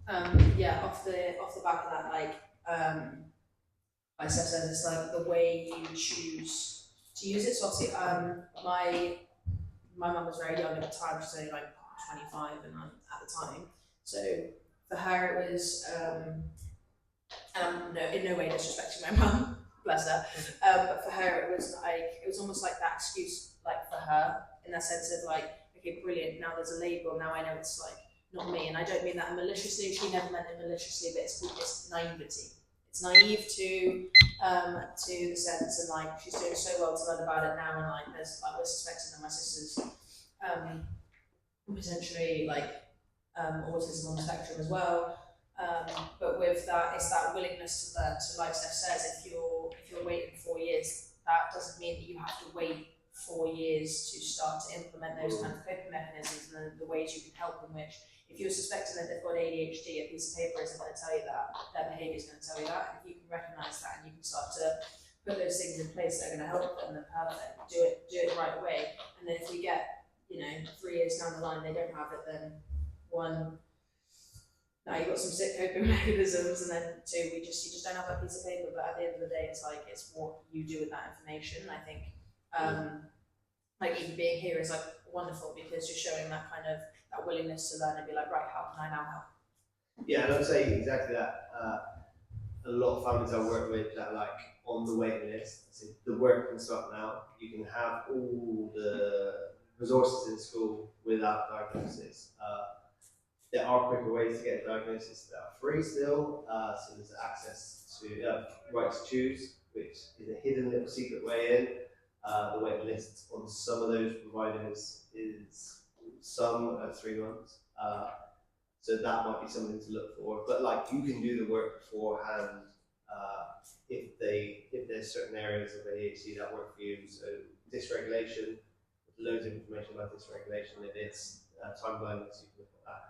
Off the back of that, like Stef says, it's like the way you choose to use it. So obviously, my mum was very young at the time. She's only like 25 at the time. So for her, it was in no way disrespecting my mum, bless her. But for her, it was almost like that excuse, like for her, in that sense of like, okay, brilliant. Now there's a label. Now I know it's like not me, and I don't mean that maliciously. She never meant it maliciously, but it's naivety. It's naive to the sense, and like she's doing so well to learn about it now, and like there's like we're suspecting that my sister's potentially like autism on the spectrum as well. But with that, it's that willingness to learn. So like Stef says, if you're waiting 4 years, that doesn't mean that you have to wait 4 years to start to implement those kind of coping mechanisms and the ways you can help them, which if you're suspecting that they've got ADHD, a piece of paper isn't going to tell you that, their behaviour is going to tell you that. And if you can recognise that and you can start to put those things in place that are going to help them, then perfect, do it right away. And then if we get, 3 years down the line, they don't have it, then one, now you've got some sick coping mechanisms, and then two, you just don't have that piece of paper. But at the end of the day, it's what you do with that information. I think even being here is wonderful because you're showing that kind of that willingness to learn and be like, right, how can I now help? Yeah, and I'd say exactly that. A lot of families I work with that are on the waiting list. So the work can start now. You can have all the resources in school without diagnosis. There are quicker ways to get a diagnosis that are free still. So there's access to right to choose, which is a hidden little secret way in. The waiting list on some of those providers is some at 3 months. So that might be something to look for. But you can do the work beforehand if there's certain areas of ADHD that work for you. So dysregulation, loads of information about dysregulation. If it's time blindness, you can look at that.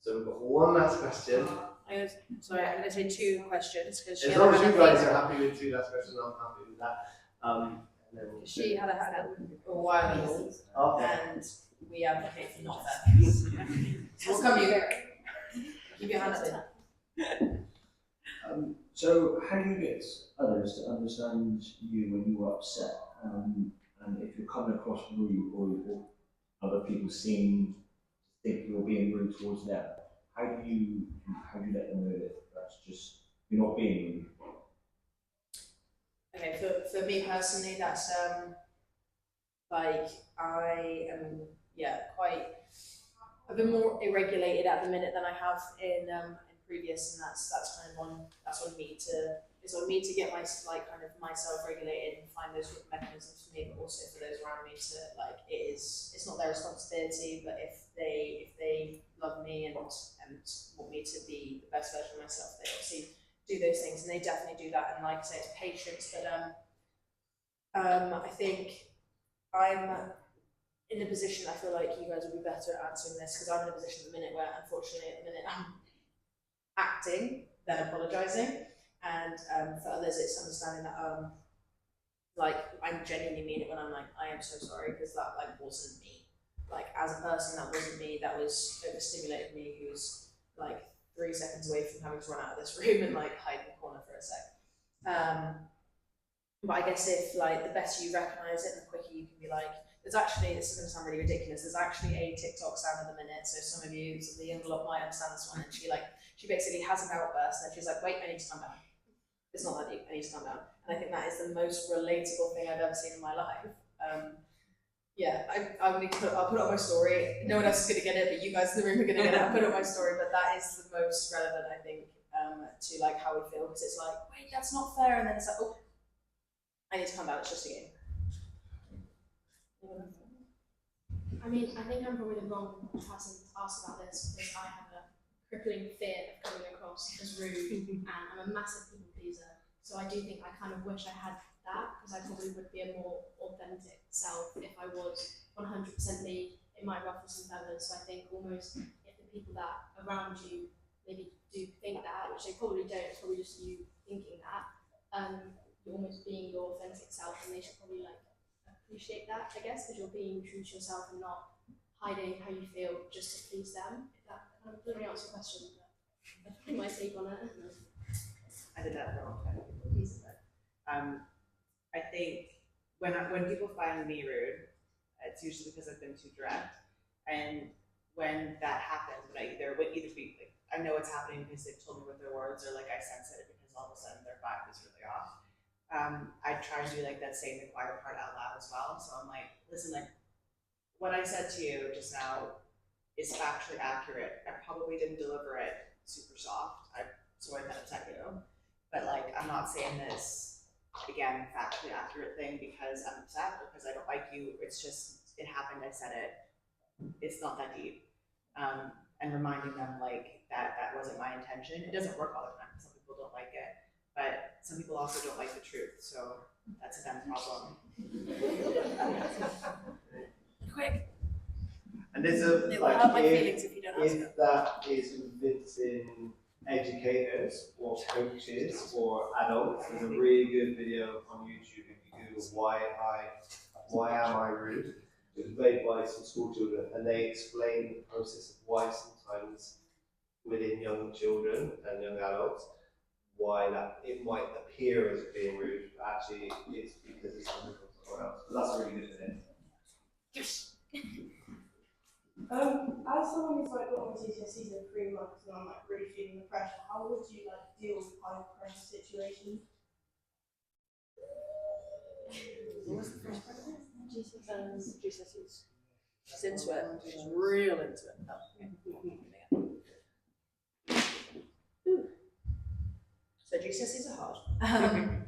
So we've got one last question. I'm going to say 2 questions because as long as you guys are happy with 2 last questions, I'm happy with that. She had a hand up a while ago, and we advocate for not that. So we'll come to you. Keep your hand up. So how do you get others to understand you when you're upset? And if you're coming across rude or other people seem to think you're being rude towards them, how do you let them know that that's just you're not being rude? Okay, for me personally, that's I am I've been more irregulated at the minute than I have in previous, and that's on me to get myself regulated and find those mechanisms for me, but also for those around me to it's not their responsibility, but if they love me and want me to be the best version of myself, they obviously do those things, and they definitely do that. And like I say, it's patience, but I think I'm in a position, I feel like you guys will be better at answering this, because I'm in a position at the minute where, unfortunately, at the minute I'm acting, then apologising, and for others it's understanding that I genuinely mean it when I'm I am so sorry, because that wasn't me. As a person, that wasn't me, that was overstimulated me, who was 3 seconds away from having to run out of this room and hide in the corner for a sec. But I guess if the better you recognise it, the quicker you can be there's actually, this is going to sound really ridiculous, there's actually a TikTok sound at the minute, so some of you, the younger lot might understand this one, and she basically has an outburst, and she's wait, I need to calm down. It's not that deep, I need to calm down. And I think that is the most relatable thing I've ever seen in my life. I'll put it on my story. No one else is going to get it, but you guys in the room are going to get it. I'll put it on my story, but that is the most relevant, I think, to how we feel, because it's wait, that's not fair, and then it's oh, I need to calm down, it's just a game. I mean, I think I'm probably the wrong person to ask about this, because I have a crippling fear of coming across as rude, and I'm a massive people pleaser. So I do think I kind of wish I had that, because I probably would be a more authentic self if I was 100% me. It might ruffle some feathers. So I think almost if the people that around you maybe do think that, which they probably don't, it's probably just you thinking that, you're almost being your authentic self, and they should probably appreciate that, I guess, because you're being true to yourself and not hiding how you feel just to please them. If that kind of doesn't really answer your question, but that's probably my take on it. I did that for a long time. I think when people find me rude, it's usually because I've been too direct, and when that happens, when I either be I know it's happening because they've told me with their words, or I sense it because all of a sudden their vibe is really off. I try to do that saying the quiet part out loud as well. So I'm listen, what I said to you just now is factually accurate. I probably didn't deliver it super soft. Sorry that upset you, but I'm not saying this again factually accurate thing because I'm upset or because I don't like you. It's just it happened. I said it. It's not that deep. And reminding them that wasn't my intention. It doesn't work all the time. Some people don't like it, but some people also don't like the truth, so that's a them problem. Quick. And there's a, It will hurt my feelings if you don't ask if that is convincing educators or coaches or adults, there's a really good video on YouTube if you Google why am I rude? It was made by some school children, and they explain the process of why sometimes within young children and young adults, why that it might appear as being rude, but actually it's because it's coming from somewhere else. But that's a really good video. Yes. As someone who's like got my GCSEs in 3 months and I'm like really feeling the pressure, how would you like deal with high pressure situations? What was the first part of it? GCSEs. She's into it. She's real into it. Oh, okay. Ooh. So GCSEs are hard.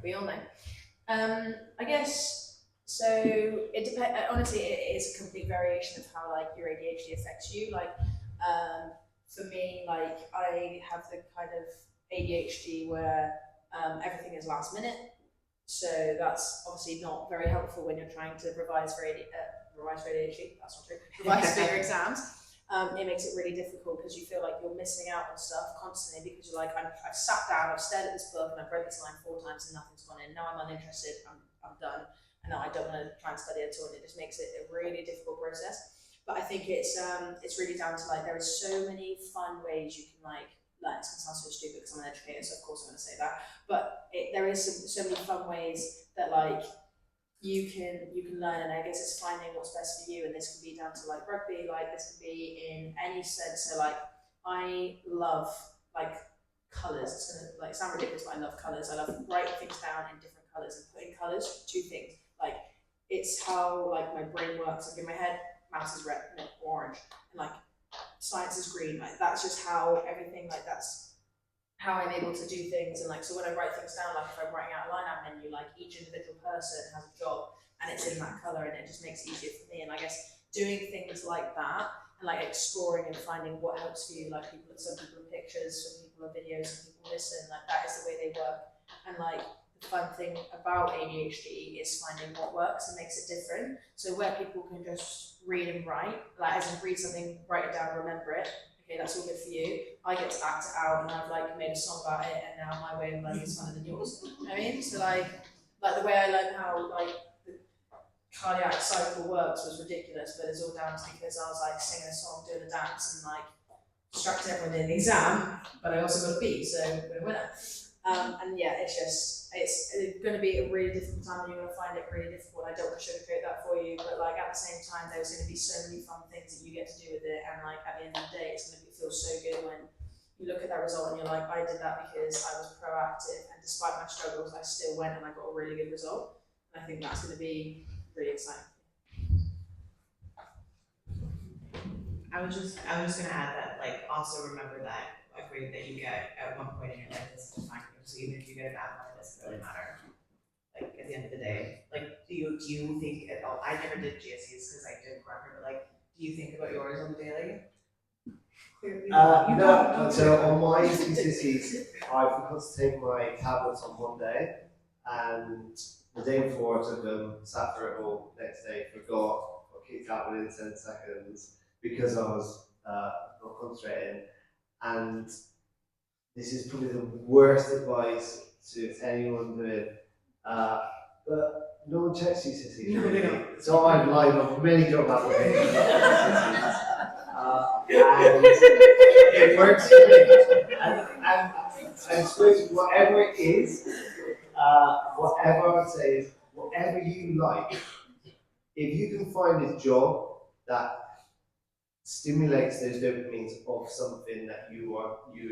We all know. I guess. So it depends. Honestly, it is a complete variation of how like your ADHD affects you. Like, for me, like I have the kind of ADHD where everything is last minute. So that's obviously not very helpful when you're trying to revise for ADHD. That's not true. Revise for your exams. It makes it really difficult because you feel like you're missing out on stuff constantly because you're like, I've sat down, I've stared at this book, and I've read this line 4 times and nothing's gone in. Now I'm uninterested. I'm done. And now I don't want to try and study at all, and it just makes it a really difficult process. But I think it's really down to like there are so many fun ways you can like learn. It's gonna sound so stupid because I'm an educator, so of course I'm gonna say that. But there is so many fun ways that like you can learn, and I guess it's finding what's best for you. And this can be down to like rugby, like this can be in any sense. So like I love like colours. It's gonna like sound ridiculous, but I love colours. I love writing things down in different colours and putting colours. 2 things. Like it's how like my brain works. Like in my head, mouse is red, and orange, and like science is green. Like that's just how everything. Like that's how I'm able to do things. And like so when I write things down, like if I'm writing out a line out menu, like each individual person has a job, and it's in that color, and it just makes it easier for me. And I guess doing things like that and like exploring and finding what helps for you. Like some people are pictures, some people are videos, some people listen. Like that is the way they work. And like the fun thing about ADHD is finding what works and makes it different. So where people can just read and write, like as in read something, write it down, remember it. Okay, that's all good for you. I get to act it out, and I've like made a song about it, and now my way of learning is funner than yours. You know what I mean? So like the way I learned how like the cardiac cycle works was ridiculous, but it's all down to because I was like singing a song, doing a dance, and like distracted everyone in the exam, but I also got a B, so we're a winner. And yeah, it's going to be a really difficult time, and you're going to find it really difficult. I don't want to sugarcoat that for you, but like at the same time, there's going to be so many fun things that you get to do with it, and like at the end of the day, it's going to feel so good when you look at that result and you're like, I did that because I was proactive, and despite my struggles, I still went and I got a really good result. And I think that's going to be really exciting. I was just gonna add that like also remember that a grade that you get at one point in your life is defined. So even if you get a bad one, it doesn't really matter. Like at the end of the day, like do you think at all? I never did GCSEs because I did Cracker, but like do you think about yours on the daily? No, so on my GCSEs, I forgot to take my tablets on one day, and the day before I took them, sat for it all, next day forgot, got kicked out within 10 seconds because I was not concentrating. And this is probably the worst advice to anyone doing, but no one checks GCSEs really. So I've lied on many job applications. And it works for me. And I suppose whatever it is, whatever I would say is, whatever you like, if you can find a job that stimulates those dopamines of something that you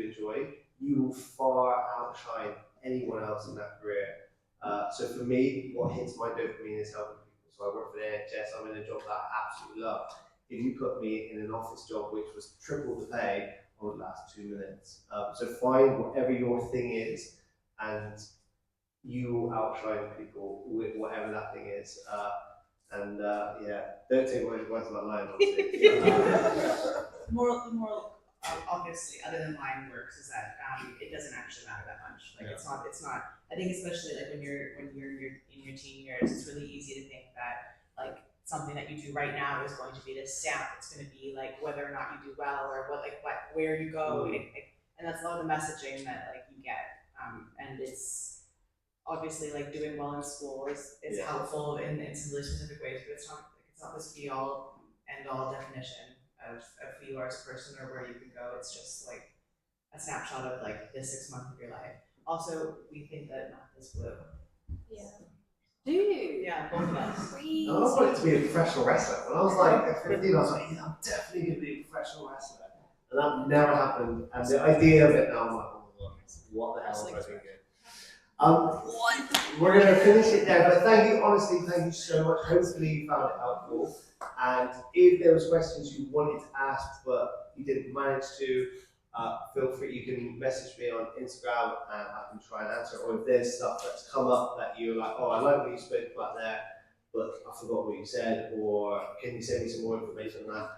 enjoy, you will far outshine anyone else in that career. So for me, what hits my dopamine is helping people. So I work for the NHS, I'm in a job that I absolutely love. If you put me in an office job which was triple the pay, I would last 2 minutes. So find whatever your thing is, and you will outshine people with whatever that thing is. Yeah, don't take my advice about lying. The moral obviously, other than line works, is that it doesn't actually matter that much. Like it's not. I think especially like when you're in your teen years, it's really easy to think that like something that you do right now is going to be this stamp. It's going to be like whether or not you do well or where you go, and that's a lot of the messaging that like you get. And it's obviously like doing well in school is helpful in some really specific ways, but it's not this be all end all definition of who you are as a person or where you can go. It's just like a snapshot of like the 6 months of your life. Also, we think that math is blue. Yeah. Do you? Yeah, both of us. I always wanted to be a professional wrestler. When I was like 15, I was like, yeah, I'm definitely going to be a professional wrestler. And that never happened. And the idea of it now, I'm like, oh my God, what the hell was I thinking? We're going to finish it there, but thank you, honestly, thank you so much. Hopefully you found it helpful. And if there was questions you wanted to ask, but you didn't manage to, feel free, you can message me on Instagram and I can try and answer. Or if there's stuff that's come up that you're like, oh, I like what you spoke about there, but I forgot what you said, or can you send me some more information on that?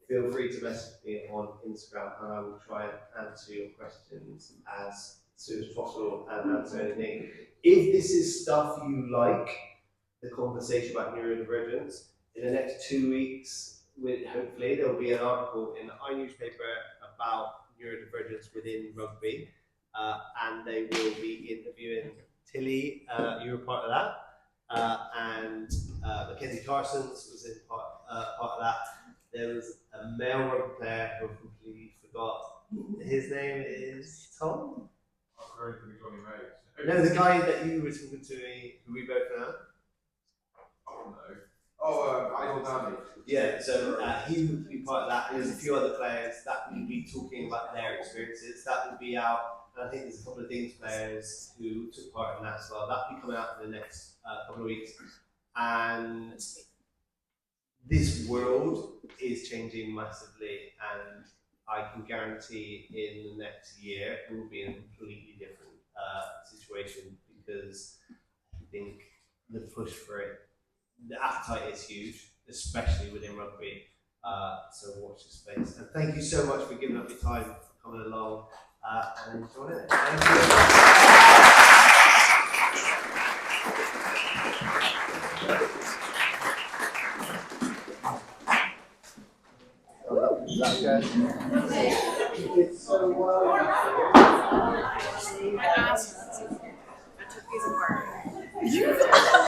Feel free to message me on Instagram and I will try and answer your questions as soon as possible and answer anything. If this is stuff you like, the conversation about neurodivergence, in the next 2 weeks, hopefully there will be an article in the iNewspaper about neurodivergence within rugby, and they will be interviewing Tilly, you were part of that, and Mackenzie Carsons was in part of that. There was a male rugby player who I completely forgot. His name is Tom? No, the guy that you were talking to me, who we both know. Oh no. Oh, Delany. Yeah, so he would be part of that. And there's a few other players that will be talking about their experiences. That will be out. And I think there's a couple of Dean's players who took part in that as well. That will be coming out in the next couple of weeks. And this world is changing massively, and I can guarantee in the next year we'll be in a completely different situation, because I think the push for it, the appetite is huge, especially within rugby. So watch this space. And thank you so much for giving up your time, for coming along and enjoying it. Thank you. Is that okay? It's so